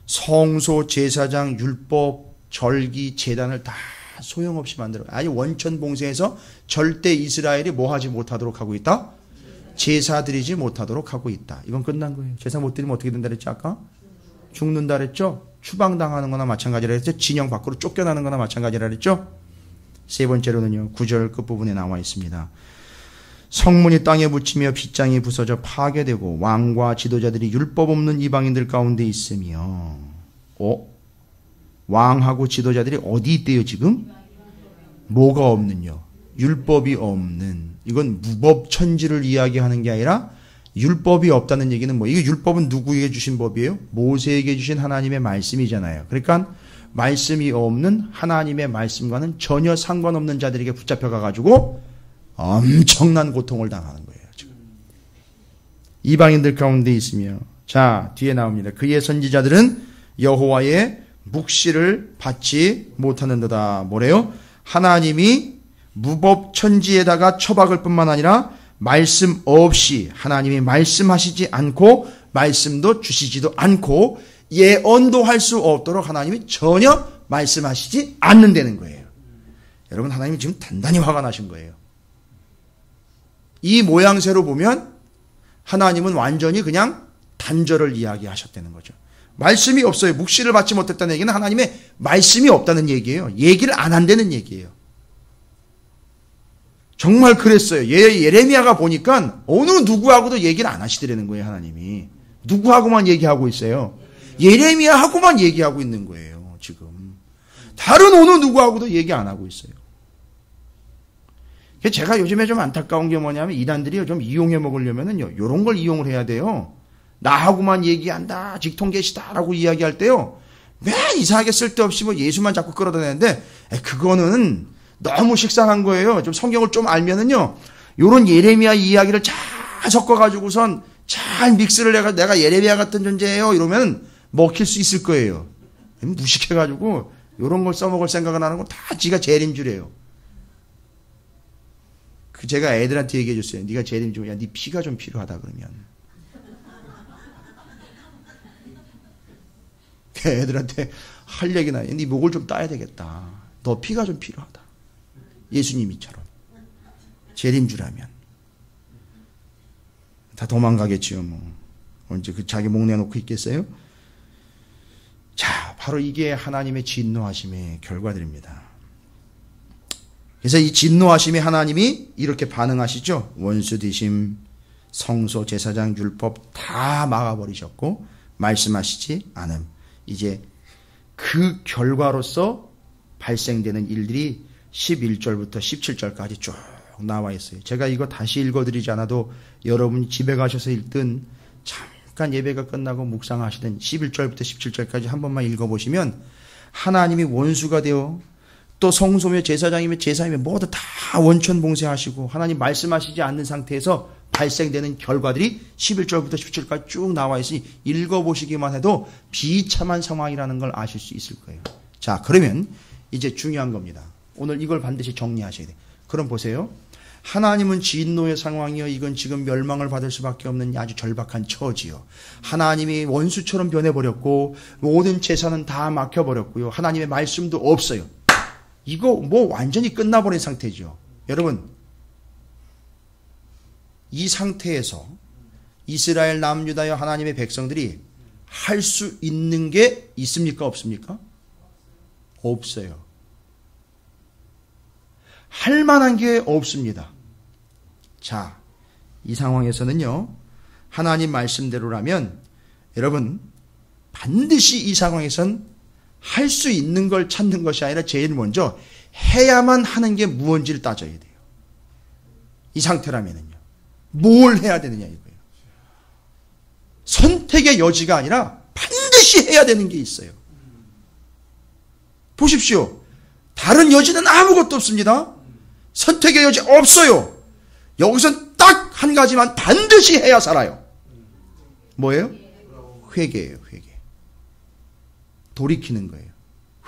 성소, 제사장, 율법, 절기, 제단을 다 소용없이 만들어. 아니 원천 봉쇄해서 절대 이스라엘이 뭐 하지 못하도록 하고 있다? 제사 드리지 못하도록 하고 있다. 이건 끝난 거예요. 제사 못 드리면 어떻게 된다 그랬죠? 아까? 죽는다 그랬죠? 추방당하는 거나 마찬가지라 그랬죠? 진영 밖으로 쫓겨나는 거나 마찬가지라 그랬죠? 세 번째로는요. 9절 끝부분에 나와 있습니다. 성문이 땅에 묻히며 빗장이 부서져 파괴되고 왕과 지도자들이 율법 없는 이방인들 가운데 있으며 왕하고 지도자들이 어디 있대요 지금? 뭐가 없는요? 율법이 없는. 이건 무법천지를 이야기하는 게 아니라 율법이 없다는 얘기는 뭐 이게 율법은 누구에게 주신 법이에요? 모세에게 주신 하나님의 말씀이잖아요. 그러니까 말씀이 없는 하나님의 말씀과는 전혀 상관없는 자들에게 붙잡혀가가지고 엄청난 고통을 당하는 거예요. 지금. 이방인들 가운데 있으며, 자, 뒤에 나옵니다. 그의 선지자들은 여호와의 묵시를 받지 못하는도다. 뭐래요? 하나님이 무법천지에다가 처박을 뿐만 아니라 말씀 없이, 하나님이 말씀하시지 않고 말씀도 주시지도 않고 예언도 할 수 없도록 하나님이 전혀 말씀하시지 않는다는 거예요. 여러분, 하나님이 지금 단단히 화가 나신 거예요. 이 모양새로 보면 하나님은 완전히 그냥 단절을 이야기하셨다는 거죠. 말씀이 없어요. 묵시를 받지 못했다는 얘기는 하나님의 말씀이 없다는 얘기예요. 얘기를 안 한다는 얘기예요. 정말 그랬어요. 예레미야가 보니까 어느 누구하고도 얘기를 안 하시더라는 거예요. 하나님이. 누구하고만 얘기하고 있어요? 예레미야하고만 얘기하고 있는 거예요. 지금. 다른 어느 누구하고도 얘기 안 하고 있어요. 제가 요즘에 좀 안타까운 게 뭐냐면 이단들이 좀 이용해 먹으려면은요, 요런 걸 이용을 해야 돼요. 나하고만 얘기한다, 직통계시다라고 이야기할 때요, 매 이상하게 쓸데없이 뭐 예수만 자꾸 끌어다니는데, 그거는 너무 식상한 거예요. 좀 성경을 좀 알면은요, 요런 예레미야 이야기를 잘 섞어가지고선 잘 믹스를 해가 내가 예레미야 같은 존재예요. 이러면 먹힐 수 있을 거예요. 무식해가지고 요런 걸 써먹을 생각을 하는 건 다 지가 제일인 줄 해요. 제가 애들한테 얘기해 줬어요. 네가 제일 좀, 야, 네 피가 좀 필요하다 그러면. 애들한테 할 얘기나, 네 목을 좀 따야 되겠다. 너 피가 좀 필요하다. 예수님이처럼. 제일인 줄 알면. 다 도망가겠지요, 뭐. 언제 그 자기 목 내놓고 있겠어요? 자, 바로 이게 하나님의 진노하심의 결과들입니다. 그래서 이 진노하심의 하나님이 이렇게 반응하시죠. 원수되심, 성소, 제사장, 율법 다 막아버리셨고 말씀하시지 않음. 이제 그 결과로서 발생되는 일들이 11절부터 17절까지 쭉 나와 있어요. 제가 이거 다시 읽어드리지 않아도 여러분이 집에 가셔서 읽든 잠깐 예배가 끝나고 묵상하시든 11절부터 17절까지 한 번만 읽어보시면 하나님이 원수가 되어 또 성소며 제사장이며 제사이며 모두 다 원천 봉쇄하시고 하나님 말씀하시지 않는 상태에서 발생되는 결과들이 11절부터 17절까지 쭉 나와 있으니 읽어보시기만 해도 비참한 상황이라는 걸 아실 수 있을 거예요. 자, 그러면 이제 중요한 겁니다. 오늘 이걸 반드시 정리하셔야 돼요. 그럼 보세요. 하나님은 진노의 상황이요. 이건 지금 멸망을 받을 수밖에 없는 아주 절박한 처지요. 하나님이 원수처럼 변해버렸고 모든 재산은 다 막혀버렸고요. 하나님의 말씀도 없어요. 이거 뭐 완전히 끝나버린 상태죠. 여러분, 이 상태에서 이스라엘 남유다여 하나님의 백성들이 할 수 있는 게 있습니까? 없습니까? 없어요. 할 만한 게 없습니다. 자, 이 상황에서는요, 하나님 말씀대로라면 여러분 반드시 이 상황에선 할 수 있는 걸 찾는 것이 아니라 제일 먼저 해야만 하는 게 무언지를 따져야 돼요. 이 상태라면은요. 뭘 해야 되느냐 이거예요. 선택의 여지가 아니라 반드시 해야 되는 게 있어요. 보십시오. 다른 여지는 아무것도 없습니다. 선택의 여지 없어요. 여기선 딱 한 가지만 반드시 해야 살아요. 뭐예요? 회개예요. 회개. 돌이키는 거예요.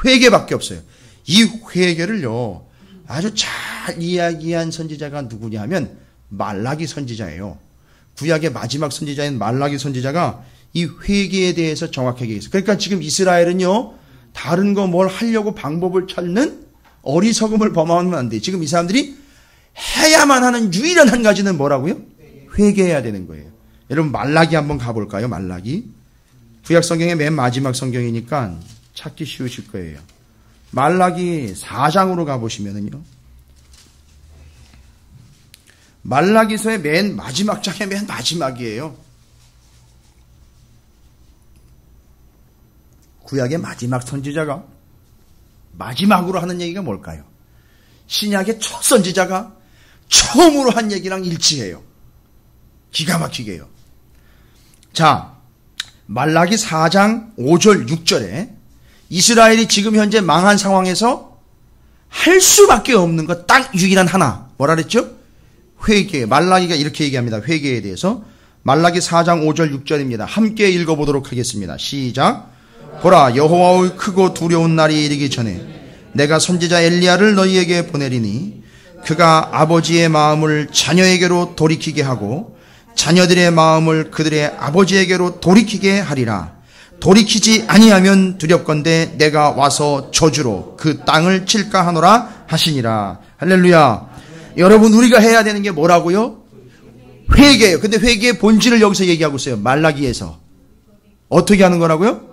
회개밖에 없어요. 이 회개를요, 아주 잘 이야기한 선지자가 누구냐 하면 말라기 선지자예요. 구약의 마지막 선지자인 말라기 선지자가 이 회개에 대해서 정확하게 얘기했어요. 그러니까 지금 이스라엘은요, 다른 거 뭘 하려고 방법을 찾는 어리석음을 범하면 안 돼요. 지금 이 사람들이 해야만 하는 유일한 한 가지는 뭐라고요? 회개해야 되는 거예요. 여러분 말라기 한번 가볼까요? 말라기. 구약 성경의 맨 마지막 성경이니까 찾기 쉬우실 거예요. 말라기 4장으로 가보시면은요. 말라기서의 맨 마지막 장의 맨 마지막이에요. 구약의 마지막 선지자가 마지막으로 하는 얘기가 뭘까요? 신약의 첫 선지자가 처음으로 한 얘기랑 일치해요. 기가 막히게요. 자, 말라기 4장 5절 6절에 이스라엘이 지금 현재 망한 상황에서 할 수밖에 없는 것 딱 유일한 하나. 뭐라 그랬죠? 회개. 말라기가 이렇게 얘기합니다. 회개에 대해서. 말라기 4장 5절 6절입니다. 함께 읽어보도록 하겠습니다. 시작. 보라, 여호와의 크고 두려운 날이 이르기 전에 내가 선지자 엘리야를 너희에게 보내리니 그가 아버지의 마음을 자녀에게로 돌이키게 하고 자녀들의 마음을 그들의 아버지에게로 돌이키게 하리라. 돌이키지 아니하면 두렵건대 내가 와서 저주로 그 땅을 칠까 하노라 하시니라. 할렐루야. 여러분, 우리가 해야 되는 게 뭐라고요? 회개예요. 근데 회개의 본질을 여기서 얘기하고 있어요. 말라기에서. 어떻게 하는 거라고요?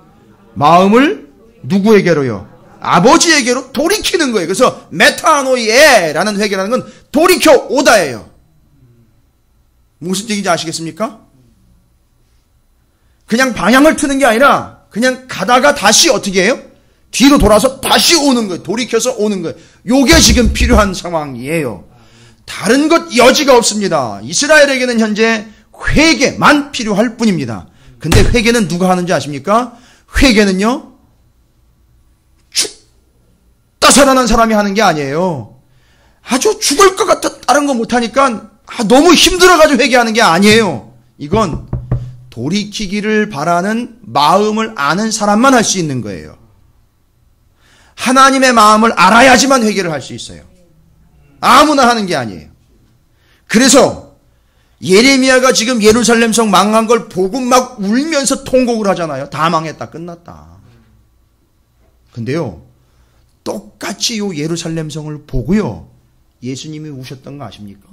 마음을 누구에게로요? 아버지에게로 돌이키는 거예요. 그래서 메타노이에라는 회개라는 건 돌이켜 오다예요. 무슨 얘기인지 아시겠습니까? 그냥 방향을 트는 게 아니라 그냥 가다가 다시 어떻게 해요? 뒤로 돌아서 다시 오는 거예요. 돌이켜서 오는 거예요. 요게 지금 필요한 상황이에요. 다른 것 여지가 없습니다. 이스라엘에게는 현재 회개만 필요할 뿐입니다. 근데 회개는 누가 하는지 아십니까? 회개는요, 죽다 살아난 사람이 하는 게 아니에요. 아주 죽을 것 같아 다른 거 못하니까 너무 힘들어가지고 회개하는 게 아니에요. 이건 돌이키기를 바라는 마음을 아는 사람만 할 수 있는 거예요. 하나님의 마음을 알아야지만 회개를 할 수 있어요. 아무나 하는 게 아니에요. 그래서 예레미야가 지금 예루살렘 성 망한 걸 보고 막 울면서 통곡을 하잖아요. 다 망했다, 끝났다. 근데요, 똑같이 요 예루살렘 성을 보고요, 예수님이 우셨던 거 아십니까?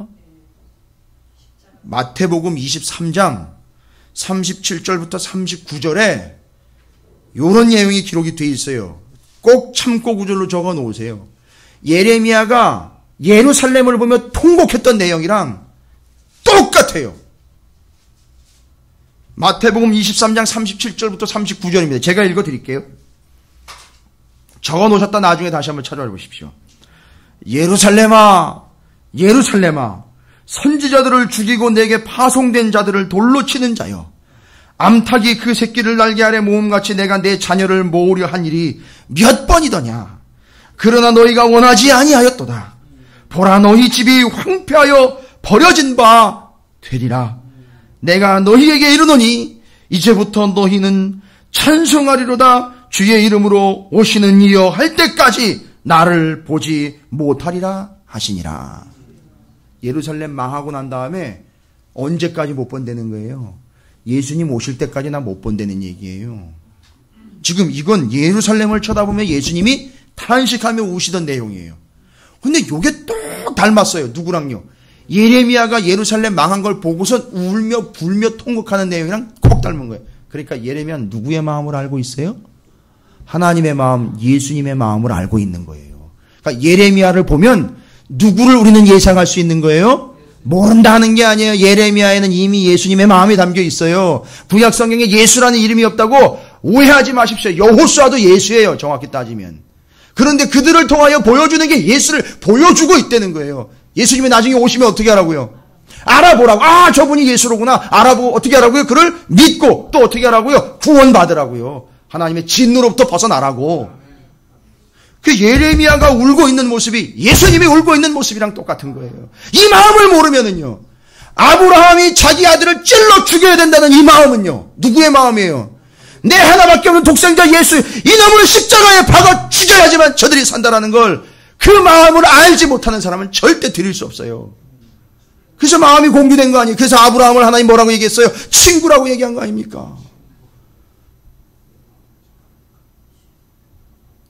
마태복음 23장 37절부터 39절에 요런 내용이 기록이 되어 있어요. 꼭 참고 구절로 적어 놓으세요. 예레미야가 예루살렘을 보며 통곡했던 내용이랑 똑같아요. 마태복음 23장 37절부터 39절입니다. 제가 읽어 드릴게요. 적어 놓으셨다 나중에 다시 한번 찾아봐 보십시오. 예루살렘아, 예루살렘아, 선지자들을 죽이고 내게 파송된 자들을 돌로 치는 자여, 암탉이 그 새끼를 날개 아래 모음같이 내가 내 자녀를 모으려 한 일이 몇 번이더냐. 그러나 너희가 원하지 아니하였도다. 보라, 너희 집이 황폐하여 버려진 바 되리라. 내가 너희에게 이르노니 이제부터 너희는 찬송하리로다. 주의 이름으로 오시는 이여 할 때까지 나를 보지 못하리라 하시니라. 예루살렘 망하고 난 다음에 언제까지 못 본다는 거예요? 예수님 오실 때까지 나 못 본다는 얘기예요. 지금 이건 예루살렘을 쳐다보며 예수님이 탄식하며 우시던 내용이에요. 근데 요게 또 닮았어요. 누구랑요? 예레미야가 예루살렘 망한 걸 보고선 울며 불며 통곡하는 내용이랑 꼭 닮은 거예요. 그러니까 예레미야는 누구의 마음을 알고 있어요? 하나님의 마음, 예수님의 마음을 알고 있는 거예요. 그러니까 예레미야를 보면 누구를 우리는 예상할 수 있는 거예요? 모른다는 게 아니에요. 예레미야에는 이미 예수님의 마음이 담겨 있어요. 구약 성경에 예수라는 이름이 없다고 오해하지 마십시오. 여호수아도 예수예요. 정확히 따지면. 그런데 그들을 통하여 보여주는 게 예수를 보여주고 있다는 거예요. 예수님이 나중에 오시면 어떻게 하라고요? 알아보라고. 아, 저분이 예수로구나. 알아보고 어떻게 하라고요? 그를 믿고 또 어떻게 하라고요? 구원받으라고요. 하나님의 진노로부터 벗어나라고. 그 예레미야가 울고 있는 모습이 예수님이 울고 있는 모습이랑 똑같은 거예요. 이 마음을 모르면은요, 아브라함이 자기 아들을 찔러 죽여야 된다는 이 마음은요, 누구의 마음이에요? 내 하나밖에 없는 독생자 예수, 이놈을 십자가에 박아 죽여야지만 저들이 산다라는 걸, 그 마음을 알지 못하는 사람은 절대 드릴 수 없어요. 그래서 마음이 공유된 거 아니에요? 그래서 아브라함을 하나님 뭐라고 얘기했어요? 친구라고 얘기한 거 아닙니까?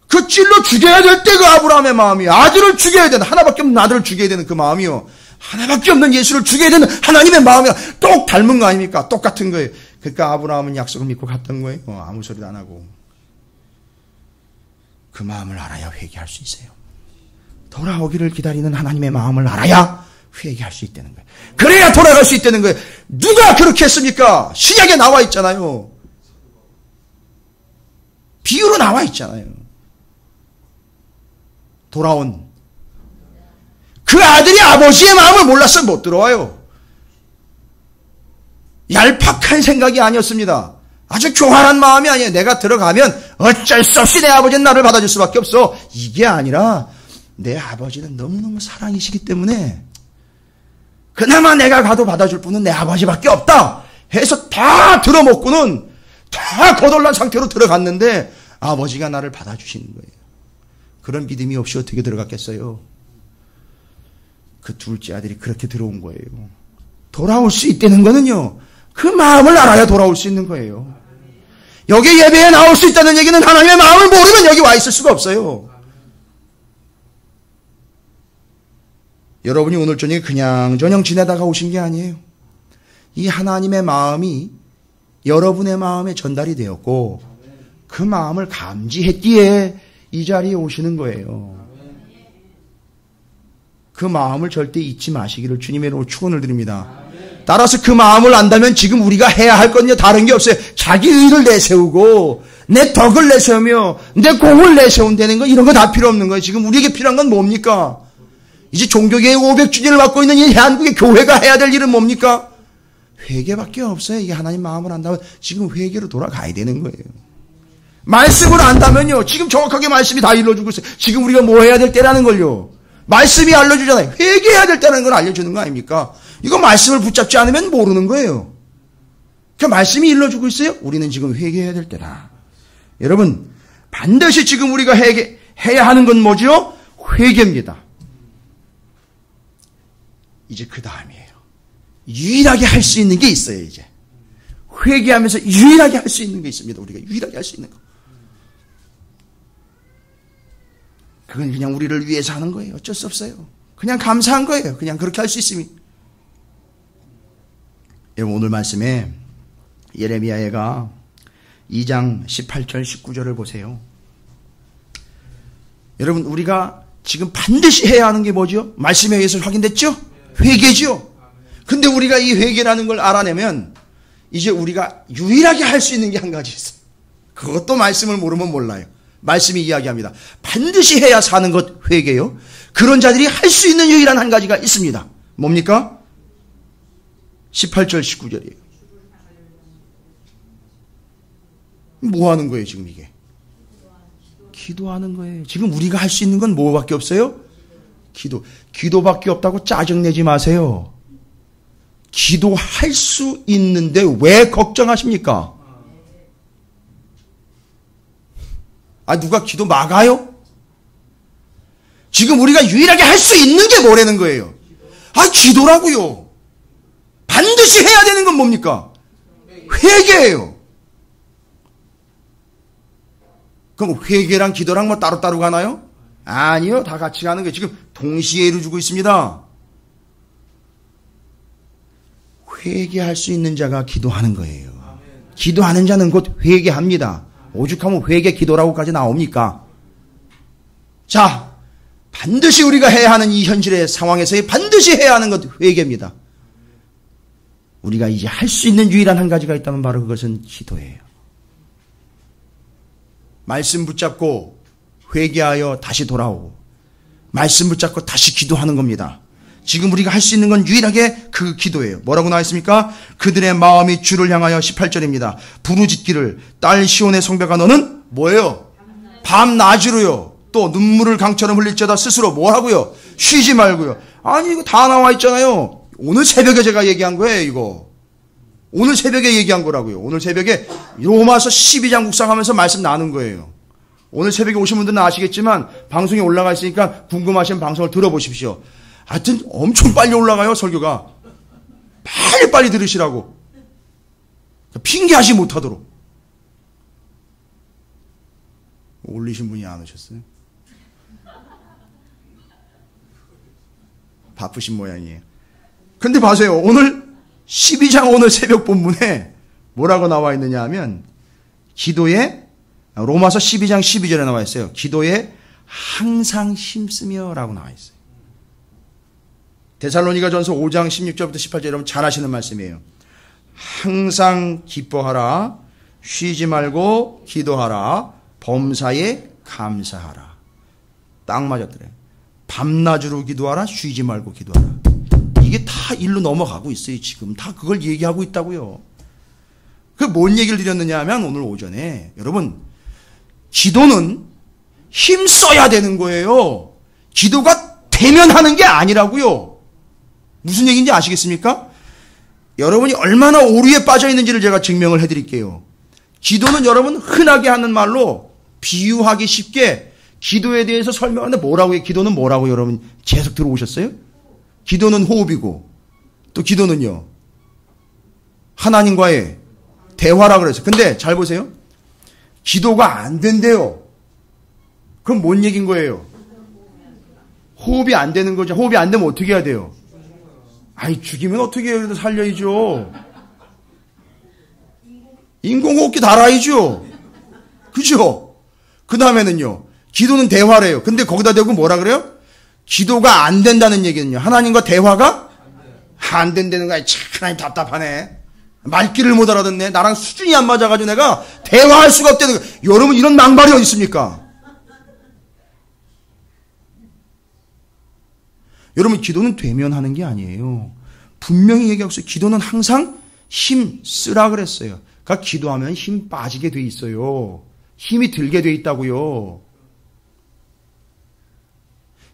그 찔러 죽여야 될 때 그 아브라함의 마음이요. 아들을 죽여야 되는, 하나밖에 없는 아들을 죽여야 되는 그 마음이요. 하나밖에 없는 예수를 죽여야 되는 하나님의 마음이요. 똑 닮은 거 아닙니까? 똑같은 거예요. 그러니까 아브라함은 약속을 믿고 갔던 거예요. 아무 소리도 안 하고. 그 마음을 알아야 회개할 수 있어요. 돌아오기를 기다리는 하나님의 마음을 알아야 회개할 수 있다는 거예요. 그래야 돌아갈 수 있다는 거예요. 누가 그렇게 했습니까? 신약에 나와 있잖아요. 비유로 나와 있잖아요. 돌아온 그 아들이 아버지의 마음을 몰라서 못 들어와요. 얄팍한 생각이 아니었습니다. 아주 교활한 마음이 아니에요. 내가 들어가면 어쩔 수 없이 내 아버지는 나를 받아줄 수밖에 없어. 이게 아니라 내 아버지는 너무너무 사랑이시기 때문에 그나마 내가 가도 받아줄 분은 내 아버지밖에 없다 해서 다 들어먹고는 다 거덜난 상태로 들어갔는데 아버지가 나를 받아주시는 거예요. 그런 믿음이 없이 어떻게 들어갔겠어요? 그 둘째 아들이 그렇게 들어온 거예요. 돌아올 수 있다는 거는요, 그 마음을 알아야 돌아올 수 있는 거예요. 여기 예배에 나올 수 있다는 얘기는 하나님의 마음을 모르면 여기 와 있을 수가 없어요. 여러분이 오늘 저녁에 그냥저냥 지내다가 오신 게 아니에요. 이 하나님의 마음이 여러분의 마음에 전달이 되었고 그 마음을 감지했기에 이 자리에 오시는 거예요. 그 마음을 절대 잊지 마시기를 주님의 이름으로 축원을 드립니다. 따라서 그 마음을 안다면 지금 우리가 해야 할 건요 다른 게 없어요. 자기 의를 내세우고 내 덕을 내세우며 내 공을 내세운다는 거 이런 거 다 필요 없는 거예요. 지금 우리에게 필요한 건 뭡니까? 이제 종교계의 500주년을 맡고 있는 이 한국의 교회가 해야 될 일은 뭡니까? 회개밖에 없어요. 이게 하나님 마음을 안다면 지금 회개로 돌아가야 되는 거예요. 말씀을 안다면요 지금 정확하게 말씀이 다 일러주고 있어요. 지금 우리가 뭐 해야 될 때라는 걸요 말씀이 알려주잖아요. 회개해야 될 때라는 걸 알려주는 거 아닙니까? 이거 말씀을 붙잡지 않으면 모르는 거예요. 그 말씀이 일러주고 있어요. 우리는 지금 회개해야 될 때다. 여러분 반드시 지금 우리가 해야 하는 건 뭐죠? 회개입니다. 이제 그 다음이에요. 유일하게 할 수 있는 게 있어요. 이제 회개하면서 유일하게 할 수 있는 게 있습니다. 우리가 유일하게 할 수 있는 거. 그건 그냥 우리를 위해서 하는 거예요. 어쩔 수 없어요. 그냥 감사한 거예요. 그냥 그렇게 할 수 있으면. 여러분 오늘 말씀에 예레미야가 2장 18절 19절을 보세요. 여러분 우리가 지금 반드시 해야 하는 게 뭐죠? 말씀에 의해서 확인됐죠? 회개죠. 근데 우리가 이 회개라는 걸 알아내면 이제 우리가 유일하게 할 수 있는 게 한 가지 있어요. 그것도 말씀을 모르면 몰라요. 말씀이 이야기합니다. 반드시 해야 사는 것 회개요. 그런 자들이 할 수 있는 유일한 한 가지가 있습니다. 뭡니까? 18절 19절이에요. 뭐 하는 거예요 지금 이게? 기도하는 거예요. 지금 우리가 할 수 있는 건 뭐밖에 없어요? 기도밖에 없다고 짜증내지 마세요. 기도할 수 있는데 왜 걱정하십니까? 누가 기도 막아요? 지금 우리가 유일하게 할 수 있는 게 뭐라는 거예요? 기도라고요. 반드시 해야 되는 건 뭡니까? 회개예요. 그럼 회개랑 기도랑 뭐 따로따로 가나요? 아니요. 다 같이 가는 거예요. 지금 동시에 이루어지고 있습니다. 회개할 수 있는 자가 기도하는 거예요. 기도하는 자는 곧 회개합니다. 오죽하면 회개 기도라고까지 나옵니까? 자, 반드시 우리가 해야 하는 이 현실의 상황에서의 반드시 해야 하는 것 회개입니다. 우리가 이제 할 수 있는 유일한 한 가지가 있다면 바로 그것은 기도예요. 말씀 붙잡고 회개하여 다시 돌아오고 말씀 붙잡고 다시 기도하는 겁니다. 지금 우리가 할 수 있는 건 유일하게 그 기도예요. 뭐라고 나와 있습니까? 그들의 마음이 주를 향하여 18절입니다. 부르짖기를 딸 시온의 성벽아 너는 뭐예요? 밤낮으로요. 또 눈물을 강처럼 흘릴지어다 스스로 뭐 하고요? 쉬지 말고요. 이거 다 나와 있잖아요. 오늘 새벽에 제가 얘기한 거예요. 이거 오늘 새벽에 얘기한 거라고요. 오늘 새벽에 로마서 12장 묵상하면서 말씀 나눈 거예요. 오늘 새벽에 오신 분들은 아시겠지만 방송에 올라가 있으니까 궁금하시면 방송을 들어보십시오. 하여튼 엄청 빨리 올라가요. 설교가 빨리 들으시라고 핑계하지 못하도록. 올리신 분이 안 오셨어요? 바쁘신 모양이에요. 근데 봐세요. 오늘 12장 오늘 새벽 본문에 뭐라고 나와 있느냐 하면 기도에 로마서 12장 12절에 나와 있어요. 기도에 항상 힘쓰며 라고 나와 있어요. 데살로니가 전서 5장 16절부터 18절 여러분 잘 아시는 말씀이에요. 항상 기뻐하라. 쉬지 말고 기도하라. 범사에 감사하라. 딱 맞았더래. 밤낮으로 기도하라. 쉬지 말고 기도하라. 이게 다 일로 넘어가고 있어요. 지금 다 그걸 얘기하고 있다고요. 그 뭔 얘기를 드렸느냐 하면 오늘 오전에 여러분 기도는 힘 써야 되는 거예요. 기도가 되면 하는 게 아니라고요. 무슨 얘기인지 아시겠습니까? 여러분이 얼마나 오류에 빠져 있는지를 제가 증명을 해드릴게요. 기도는 여러분 흔하게 하는 말로 비유하기 쉽게 기도에 대해서 설명하는데 뭐라고 해요? 기도는 뭐라고 여러분 계속 들어오셨어요? 기도는 호흡이고 또 기도는요 하나님과의 대화라 그랬어요. 근데 잘 보세요. 기도가 안 된대요. 그럼 뭔 얘기인 거예요? 호흡이 안 되는 거죠. 호흡이 안 되면 어떻게 해야 돼요? 아니 죽이면 어떻게 해요? 그래도 살려야죠. 인공호흡기 달아야죠. 그죠? 그 다음에는요. 기도는 대화래요. 근데 거기다 대고 뭐라 그래요? 기도가 안 된다는 얘기는요. 하나님과 대화가 안 된다는 거야. 참 하나님 답답하네. 말귀를 못 알아듣네. 나랑 수준이 안 맞아가지고 내가 대화할 수가 없다는 거야. 여러분 이런 망발이 어디 있습니까? 여러분 기도는 되면 하는 게 아니에요. 분명히 얘기하고 있어요. 기도는 항상 힘 쓰라 그랬어요. 그러니까 기도하면 힘 빠지게 돼 있어요. 힘이 들게 돼 있다고요.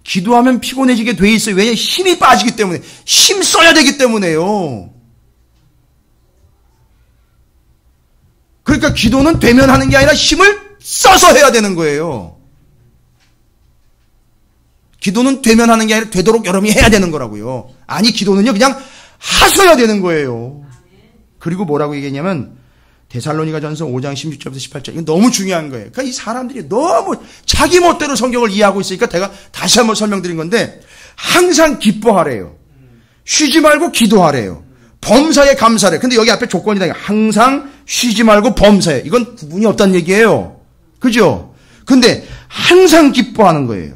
기도하면 피곤해지게 돼 있어요. 왜냐하면 힘이 빠지기 때문에. 힘 써야 되기 때문에요. 그러니까 기도는 되면 하는 게 아니라 힘을 써서 해야 되는 거예요. 기도는 되면 하는 게 아니라 되도록 여러분이 해야 되는 거라고요. 아니 기도는요 그냥 하셔야 되는 거예요. 그리고 뭐라고 얘기했냐면 데살로니가전서 5장 16절부터 18절 이건 너무 중요한 거예요. 그러니까 이 사람들이 너무 자기 멋대로 성경을 이해하고 있으니까 제가 다시 한번 설명드린 건데 항상 기뻐하래요. 쉬지 말고 기도하래요. 범사에 감사래. 근데 여기 앞에 조건이다. 항상 쉬지 말고 범사에. 이건 구분이 없다는 얘기예요. 그죠? 근데 항상 기뻐하는 거예요.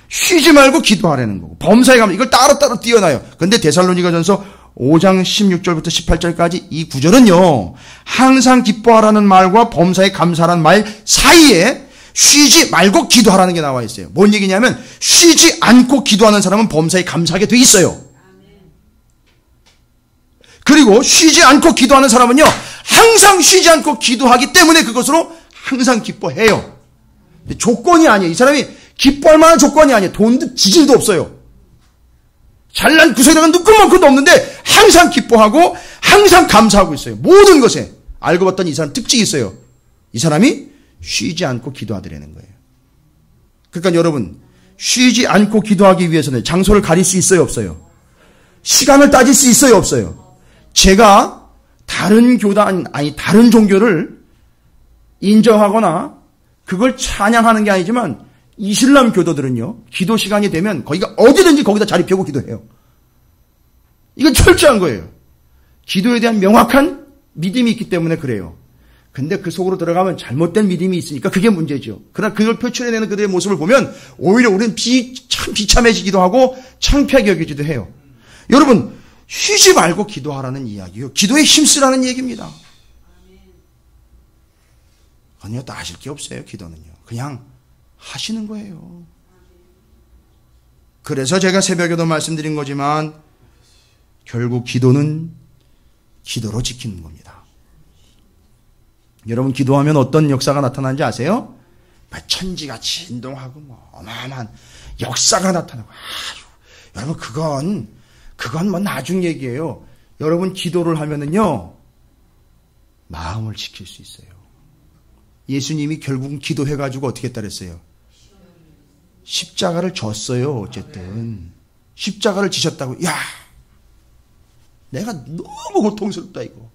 쉬지 말고 기도하라는 거고 범사에 가면 이걸 따로따로 띄어놔요. 근데 데살로니가전서 5장 16절부터 18절까지 이 구절은요. 항상 기뻐하라는 말과 범사에 감사라는 말 사이에 쉬지 말고 기도하라는 게 나와 있어요. 뭔 얘기냐면 쉬지 않고 기도하는 사람은 범사에 감사하게 돼 있어요. 그리고 쉬지 않고 기도하는 사람은요. 항상 쉬지 않고 기도하기 때문에 그것으로 항상 기뻐해요. 근데 조건이 아니에요. 이 사람이 기뻐할 만한 조건이 아니에요. 돈도 지질도 없어요. 잘난 구석에다가 누구만큼도 없는데 항상 기뻐하고 항상 감사하고 있어요. 모든 것에. 알고 봤더니 이 사람 특징이 있어요. 이 사람이 쉬지 않고 기도하더라는 거예요. 그러니까 여러분 쉬지 않고 기도하기 위해서는 장소를 가릴 수 있어요 없어요? 시간을 따질 수 있어요 없어요? 제가 다른 교단 아니 다른 종교를 인정하거나 그걸 찬양하는 게 아니지만 이슬람 교도들은요 기도 시간이 되면 거기가 어디든지 거기다 자리 펴고 기도해요. 이건 철저한 거예요. 기도에 대한 명확한 믿음이 있기 때문에 그래요. 근데 그 속으로 들어가면 잘못된 믿음이 있으니까 그게 문제죠. 그러나 그걸 표출해내는 그들의 모습을 보면 오히려 우리는 참 비참해지기도 하고 창피하게 여기지도 해요. 여러분 쉬지 말고 기도하라는 이야기요. 기도에 힘쓰라는 얘기입니다. 아니요, 또 하실 게 없어요. 기도는요. 그냥 하시는 거예요. 그래서 제가 새벽에도 말씀드린 거지만 결국 기도는 기도로 지키는 겁니다. 여러분 기도하면 어떤 역사가 나타나는지 아세요? 천지가 진동하고 뭐 어마어마한 역사가 나타나고 여러분 그건 뭐 나중 얘기예요. 여러분 기도를 하면은요 마음을 지킬 수 있어요. 예수님이 결국은 기도해가지고 어떻게 했다 그랬어요? 십자가를 졌어요. 어쨌든 십자가를 지셨다고. 야, 내가 너무 고통스럽다 이거.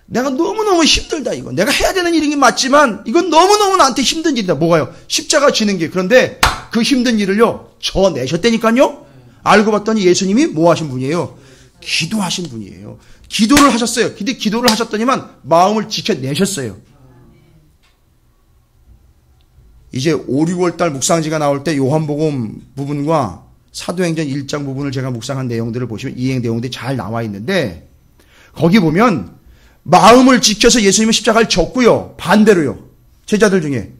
내가 너무너무 힘들다 이거. 내가 해야 되는 일이긴 맞지만 이건 너무너무 나한테 힘든 일이다. 뭐가요? 십자가 지는 게. 그런데 그 힘든 일을요 져내셨다니까요. 알고 봤더니 예수님이 뭐 하신 분이에요? 기도하신 분이에요. 기도를 하셨어요. 근데 기도를 하셨더니만 마음을 지켜내셨어요. 이제 5, 6월달 묵상지가 나올 때 요한복음 부분과 사도행전 1장 부분을 제가 묵상한 내용들을 보시면 이 내용들이 잘 나와 있는데 거기 보면 마음을 지켜서 예수님은 십자가를 졌고요. 반대로요. 제자들 중에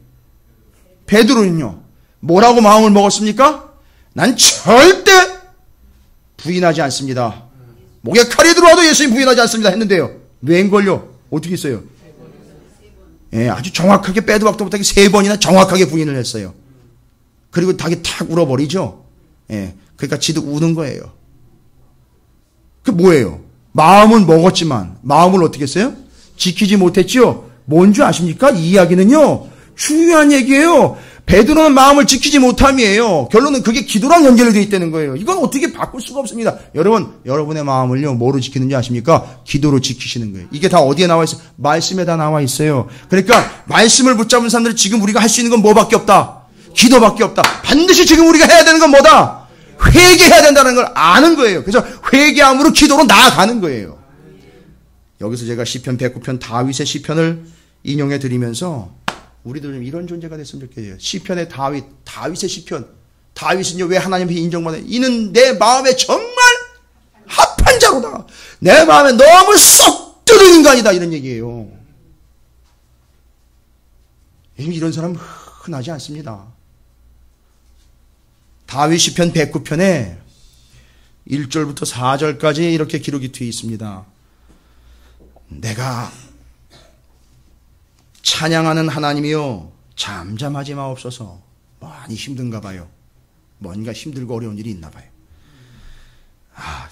베드로는요. 뭐라고 마음을 먹었습니까? 난 절대 부인하지 않습니다. 목에 칼이 들어와도 예수님 부인하지 않습니다 했는데요. 웬걸요? 어떻게 했어요? 예, 아주 정확하게 빼도 박도 못하게 3번이나 정확하게 부인을 했어요. 그리고 닭이 탁 울어버리죠. 예, 그러니까 지도 우는 거예요. 그 뭐예요? 마음은 먹었지만 마음을 어떻게 했어요? 지키지 못했죠. 뭔 줄 아십니까? 이 이야기는요, 중요한 얘기예요. 베드로는 마음을 지키지 못함이에요. 결론은 그게 기도랑 연결이 되어 있다는 거예요. 이건 어떻게 바꿀 수가 없습니다. 여러분의 마음을요, 뭐로 지키는지 아십니까? 기도로 지키시는 거예요. 이게 다 어디에 나와 있어요? 말씀에 다 나와 있어요. 그러니까 말씀을 붙잡은 사람들은 지금 우리가 할 수 있는 건 뭐밖에 없다? 기도밖에 없다. 반드시 지금 우리가 해야 되는 건 뭐다? 회개해야 된다는 걸 아는 거예요. 그래서 회개함으로 기도로 나아가는 거예요. 여기서 제가 시편 109편 다윗의 시편을 인용해 드리면서 우리도 좀 이런 존재가 됐으면 좋겠어요. 시편의 다윗의 시편. 다윗은요, 왜 하나님께 인정받아요? 이는 내 마음에 정말 합한 자로다. 내 마음에 너무 쏙 드는 인간이다. 이런 얘기예요. 이런 사람 흔하지 않습니다. 다윗 시편 109편에 1절부터 4절까지 이렇게 기록이 되어 있습니다. 내가 찬양하는 하나님이요, 잠잠하지 마옵소서. 많이 힘든가 봐요. 뭔가 힘들고 어려운 일이 있나 봐요.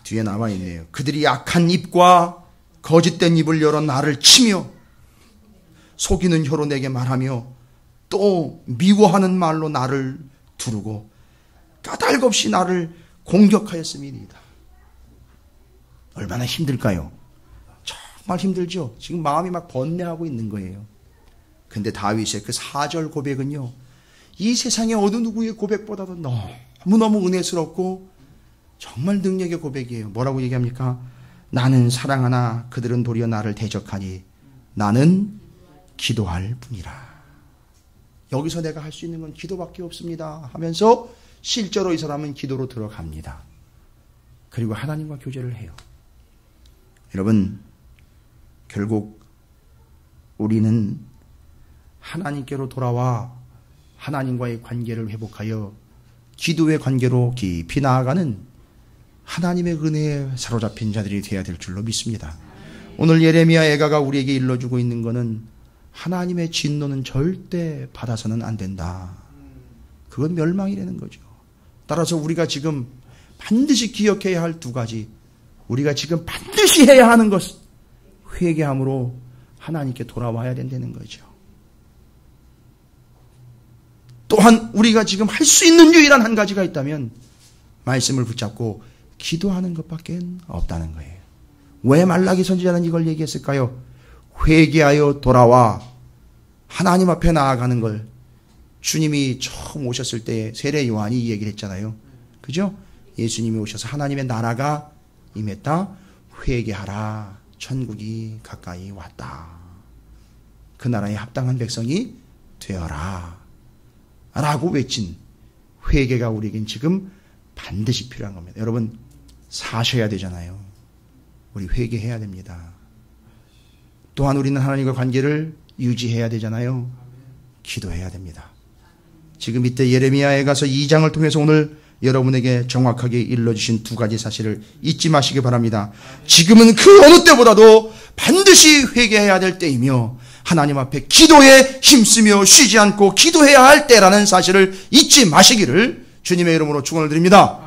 뒤에 나와 있네요. 그들이 약한 입과 거짓된 입을 열어 나를 치며 속이는 혀로 내게 말하며 또 미워하는 말로 나를 두르고 까닭없이 나를 공격하였음이니이다. 얼마나 힘들까요? 정말 힘들죠. 지금 마음이 막 번뇌하고 있는 거예요. 근데 다윗의 그 4절 고백은요, 이 세상의 어느 누구의 고백보다도 너무너무 은혜스럽고 정말 능력의 고백이에요. 뭐라고 얘기합니까? 나는 사랑하나 그들은 도리어 나를 대적하니 나는 기도할 뿐이라. 여기서 내가 할 수 있는 건 기도밖에 없습니다 하면서 실제로 이 사람은 기도로 들어갑니다. 그리고 하나님과 교제를 해요. 여러분, 결국 우리는 하나님께로 돌아와 하나님과의 관계를 회복하여 기도의 관계로 깊이 나아가는 하나님의 은혜에 사로잡힌 자들이 되어야 될 줄로 믿습니다. 오늘 예레미야 애가가 우리에게 일러주고 있는 것은 하나님의 진노는 절대 받아서는 안 된다. 그건 멸망이라는 거죠. 따라서 우리가 지금 반드시 기억해야 할 2가지, 우리가 지금 반드시 해야 하는 것은 회개함으로 하나님께 돌아와야 된다는 거죠. 또한 우리가 지금 할 수 있는 유일한 한 가지가 있다면 말씀을 붙잡고 기도하는 것밖에 없다는 거예요. 왜 말라기 선지자는 이걸 얘기했을까요? 회개하여 돌아와 하나님 앞에 나아가는 걸 주님이 처음 오셨을 때 세례 요한이 이 얘기를 했잖아요. 그죠? 예수님이 오셔서 하나님의 나라가 임했다. 회개하라. 천국이 가까이 왔다. 그 나라에 합당한 백성이 되어라. 라고 외친 회개가 우리에겐 지금 반드시 필요한 겁니다. 여러분, 사셔야 되잖아요. 우리 회개해야 됩니다. 또한 우리는 하나님과 관계를 유지해야 되잖아요. 기도해야 됩니다. 지금 이때 예레미야에 가서 2장을 통해서 오늘 여러분에게 정확하게 일러주신 2가지 사실을 잊지 마시기 바랍니다. 지금은 그 어느 때보다도 반드시 회개해야 될 때이며 하나님 앞에 기도에 힘쓰며 쉬지 않고 기도해야 할 때라는 사실을 잊지 마시기를 주님의 이름으로 축원을 드립니다.